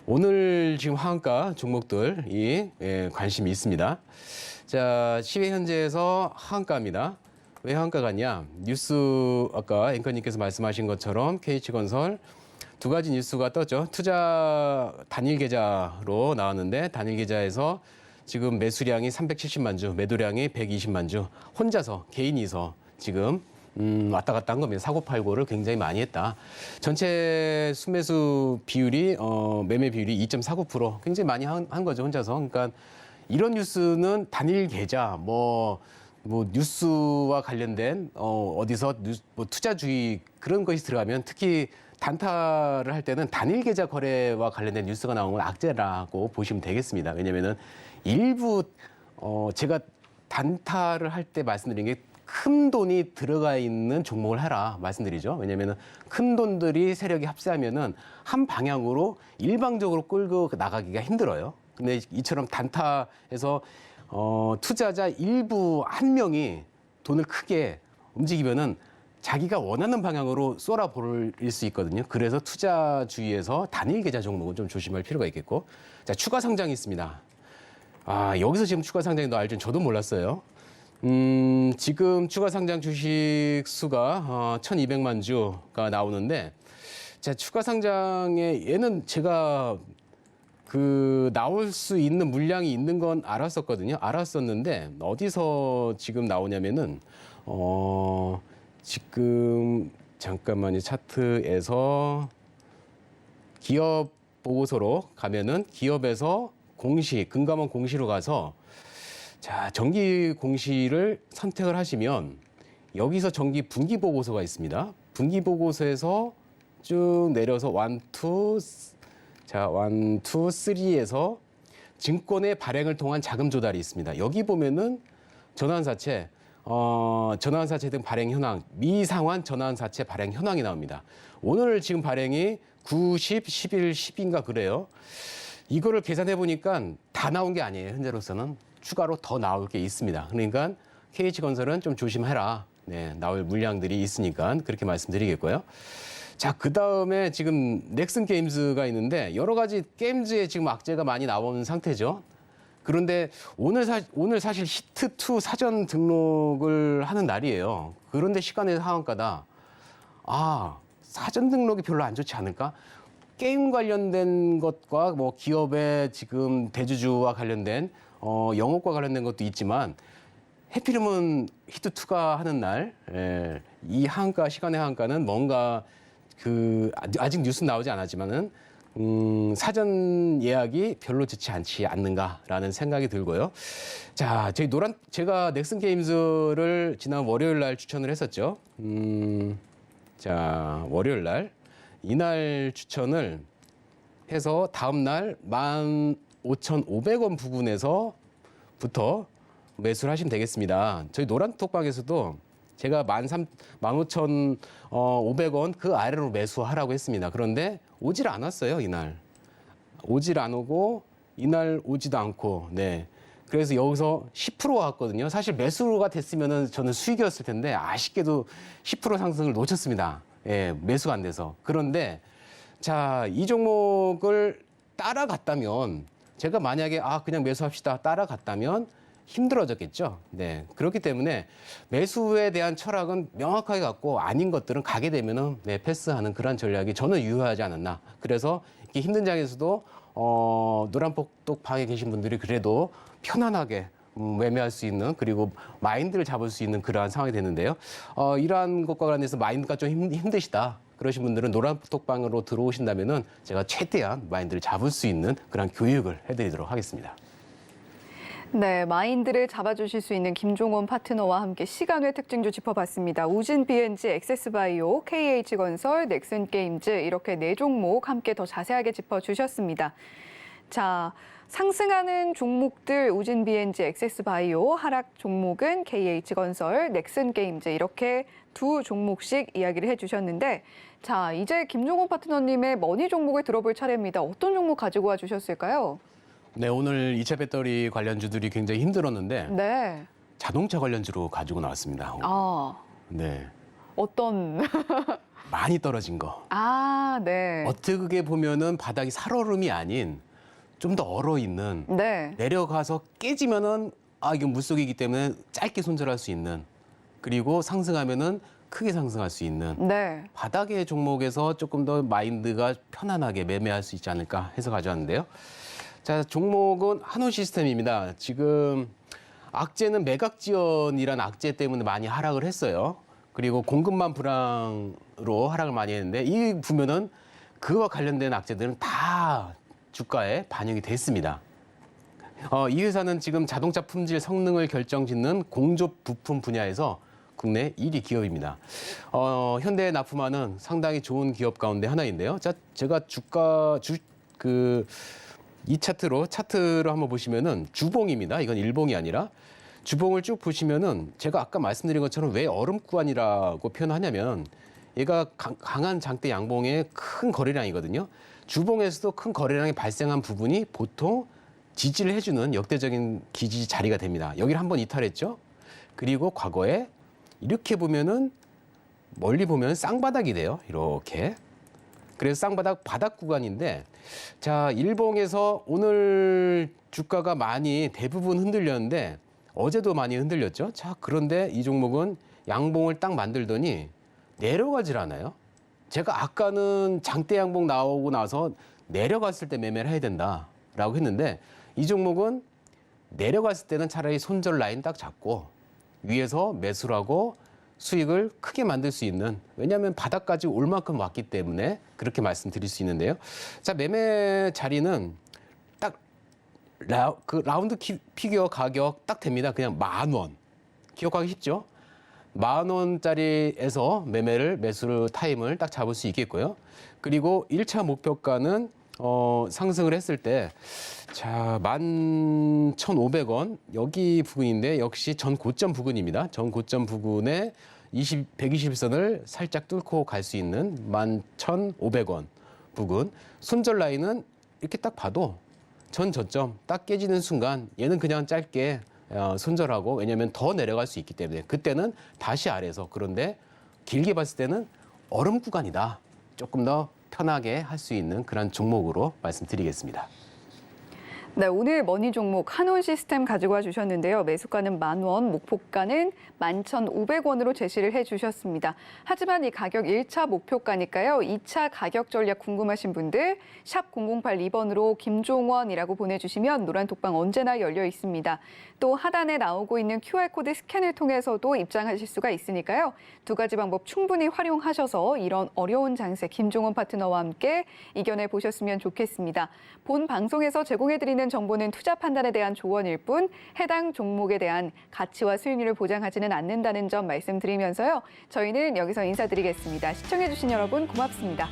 오늘 지금 하한가 종목들이 관심이 있습니다. 자, 시외 현재에서 하한가입니다. 왜 하한가 같냐? 뉴스 아까 앵커님께서 말씀하신 것처럼 KH건설 두 가지 뉴스가 떴죠. 투자 단일 계좌로 나왔는데 단일 계좌에서 지금 매수량이 370만 주, 매도량이 120만 주, 혼자서 개인이서 지금 왔다 갔다 한 겁니다. 사고팔고를 굉장히 많이 했다. 전체 순매수 비율이 매매 비율이 2.49% 굉장히 많이 한 거죠. 혼자서. 그러니까 이런 뉴스는 단일 계좌 뭐 뉴스와 관련된 어디서 뭐 투자주의 그런 것이 들어가면 특히 단타를 할 때는 단일 계좌 거래와 관련된 뉴스가 나오는 건 악재라고 보시면 되겠습니다. 왜냐면은 일부 제가 단타를 할 때 말씀드린 게 큰 돈이 들어가 있는 종목을 해라 말씀드리죠. 왜냐면은 큰 돈들이 세력이 합세하면은 한 방향으로 일방적으로 끌고 나가기가 힘들어요. 근데 이처럼 단타에서 투자자 일부 한 명이 돈을 크게 움직이면은 자기가 원하는 방향으로 쏠아버릴 수 있거든요. 그래서 투자주의에서 단일 계좌 종목은 좀 조심할 필요가 있겠고, 자, 추가 상장이 있습니다. 아, 여기서 지금 추가 상장이 나올 줄 저도 몰랐어요. 지금 추가 상장 주식 수가 1,200만 주가 나오는데, 자, 추가 상장에 얘는 제가 나올 수 있는 물량이 있는 건 알았었거든요. 알았었는데 어디서 지금 나오냐면은 지금 잠깐만요. 차트에서 기업 보고서로 가면은 기업에서 공시, 금감원 공시로 가서 자, 정기 공시를 선택을 하시면 여기서 정기 분기 보고서가 있습니다. 분기 보고서에서 쭉 내려서 1, 2, 3에서 증권의 발행을 통한 자금 조달이 있습니다. 여기 보면은 전환사채, 전환사채 등 발행 현황, 미상환 전환사채 발행 현황이 나옵니다. 오늘 지금 발행이 9, 10, 11, 10인가 그래요. 이거를 계산해 보니까 다 나온 게 아니에요. 현재로서는 추가로 더 나올 게 있습니다. 그러니까 KH건설은 좀 조심해라. 네, 나올 물량들이 있으니까 그렇게 말씀드리겠고요. 자, 그 다음에 지금 넥슨 게임즈가 있는데 여러 가지 게임즈에 지금 악재가 많이 나온 상태죠. 그런데 오늘 사실 히트2 사전 등록을 하는 날이에요. 그런데 시간의 하한가다. 아, 사전 등록이 별로 안 좋지 않을까? 게임 관련된 것과 뭐 기업의 지금 대주주와 관련된 영업과 관련된 것도 있지만 해피름은 히트2가 하는 날, 이 한가, 시간의 한가는 뭔가 아직 뉴스 나오지 않았지만은, 사전 예약이 별로 좋지 않지 않는가라는 생각이 들고요. 자, 제가 넥슨 게임즈를 지난 월요일 날 추천을 했었죠. 자, 월요일 날. 이날 추천을 해서 다음 날 15,500원 부근에서부터 매수를 하시면 되겠습니다. 저희 노란톡방에서도 제가 15,500원 그 아래로 매수하라고 했습니다. 그런데 오질 않았어요, 이날. 오질 안 오고 이날 오지도 않고. 네. 그래서 여기서 10% 왔거든요. 사실 매수가 됐으면 저는 수익이었을 텐데 아쉽게도 10% 상승을 놓쳤습니다. 예, 매수가 안 돼서. 그런데 자, 이 종목을 따라갔다면 제가 만약에 그냥 매수합시다 따라갔다면 힘들어졌겠죠. 네. 그렇기 때문에 매수에 대한 철학은 명확하게 갖고 아닌 것들은 가게 되면은 패스하는 그런 전략이 저는 유효하지 않았나. 그래서 이렇게 힘든 장에서도 노란톡방에 계신 분들이 그래도 편안하게 매매할 수 있는 그리고 마인드를 잡을 수 있는 그러한 상황이 되는데요. 이러한 것과 관련해서 마인드가 좀 힘드시다. 그러신 분들은 노란톡방으로 들어오신다면은 제가 최대한 마인드를 잡을 수 있는 그런 교육을 해드리도록 하겠습니다. 네, 마인드를 잡아주실 수 있는 김종원 파트너와 함께 시간의 특징도 짚어봤습니다. 우진 BNG, 엑세스바이오, KH건설, 넥슨게임즈 이렇게 4종목 함께 더 자세하게 짚어주셨습니다. 자, 상승하는 종목들 우진 BNG, 엑세스바이오, 하락 종목은 KH건설, 넥슨게임즈 이렇게 2종목씩 이야기를 해주셨는데 자, 이제 김종원 파트너님의 머니 종목을 들어볼 차례입니다. 어떤 종목 가지고 와주셨을까요? 네, 오늘 2차 배터리 관련주들이 굉장히 힘들었는데 네. 자동차 관련주로 가지고 나왔습니다. 네. 어떤? 많이 떨어진 거. 네. 어떻게 보면은 바닥이 살얼음이 아닌 좀 더 얼어 있는 네. 내려가서 깨지면은 이건 물속이기 때문에 짧게 손절할 수 있는 그리고 상승하면은 크게 상승할 수 있는 네. 바닥의 종목에서 조금 더 마인드가 편안하게 매매할 수 있지 않을까 해서 가져왔는데요. 자, 종목은 한온시스템입니다. 지금 악재는 매각지연이란 악재 때문에 많이 하락을 했어요. 그리고 공급망 불황으로 하락을 많이 했는데 이 보면은 그와 관련된 악재들은 다 주가에 반영이 됐습니다. 이 회사는 지금 자동차 품질 성능을 결정짓는 공조 부품 분야에서 국내 1위 기업입니다. 현대에 납품하는 상당히 좋은 기업 가운데 하나인데요. 자, 제가 이 차트로 한번 보시면은 주봉입니다. 이건 일봉이 아니라 주봉을 쭉 보시면은 제가 아까 말씀드린 것처럼 왜 얼음 구간이라고 표현하냐면 얘가 강한 장대 양봉의 큰 거래량이거든요. 주봉에서도 큰 거래량이 발생한 부분이 보통 지지를 해주는 역대적인 기지 자리가 됩니다. 여기를 한번 이탈했죠. 그리고 과거에 이렇게 보면은 멀리 보면 쌍바닥이 돼요. 이렇게. 그래서 바닥 구간인데 자, 일봉에서 오늘 주가가 많이 대부분 흔들렸는데 어제도 많이 흔들렸죠. 자, 그런데 이 종목은 양봉을 딱 만들더니 내려가질 않아요. 제가 아까는 장대 양봉 나오고 나서 내려갔을 때 매매를 해야 된다라고 했는데 이 종목은 내려갔을 때는 차라리 손절 라인 딱 잡고 위에서 매수를 하고 수익을 크게 만들 수 있는 왜냐하면 바닥까지 올 만큼 왔기 때문에 그렇게 말씀드릴 수 있는데요. 자, 매매 자리는 딱 라운드 피규어 가격 딱 됩니다. 그냥 10,000원. 기억하기 쉽죠? 10,000원짜리에서 매수를 타임을 딱 잡을 수 있겠고요. 그리고 1차 목표가는 상승을 했을 때 자, 11,500원 여기 부근인데 역시 전 고점 부근입니다. 전 고점 부근에 120일선을 살짝 뚫고 갈 수 있는 11,500원 부근. 손절 라인은 이렇게 딱 봐도 전 저점 딱 깨지는 순간 얘는 그냥 짧게 손절하고 왜냐하면 더 내려갈 수 있기 때문에 그때는 다시 아래에서 그런데 길게 봤을 때는 얼음 구간이다. 조금 더 편하게 할 수 있는 그런 종목으로 말씀드리겠습니다. 네, 오늘 머니 종목 한온 시스템 가지고 와 주셨는데요. 매수가는 10,000원, 목표가는 11,500원으로 제시를 해주셨습니다. 하지만 이 가격 1차 목표가니까요. 2차 가격 전략 궁금하신 분들 샵 0082번으로 김종원이라고 보내주시면 노란톡방 언제나 열려 있습니다. 또 하단에 나오고 있는 QR코드 스캔을 통해서도 입장하실 수가 있으니까요. 두 가지 방법 충분히 활용하셔서 이런 어려운 장세 김종원 파트너와 함께 이겨내 보셨으면 좋겠습니다. 본 방송에서 제공해드리는 정보는 투자 판단에 대한 조언일 뿐 해당 종목에 대한 가치와 수익률을 보장하지는 않는다는 점 말씀드리면서요. 저희는 여기서 인사드리겠습니다. 시청해주신 여러분 고맙습니다.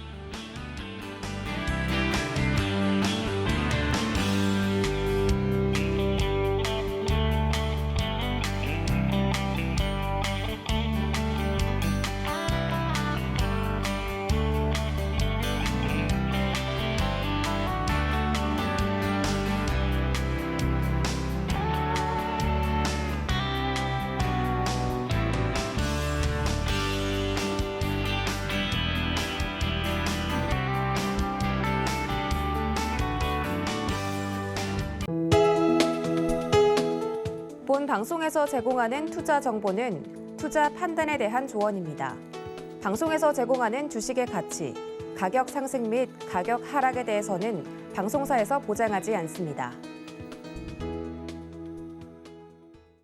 본 방송에서 제공하는 투자 정보는 투자 판단에 대한 조언입니다. 방송에서 제공하는 주식의 가치, 가격 상승 및 가격 하락에 대해서는 방송사에서 보장하지 않습니다.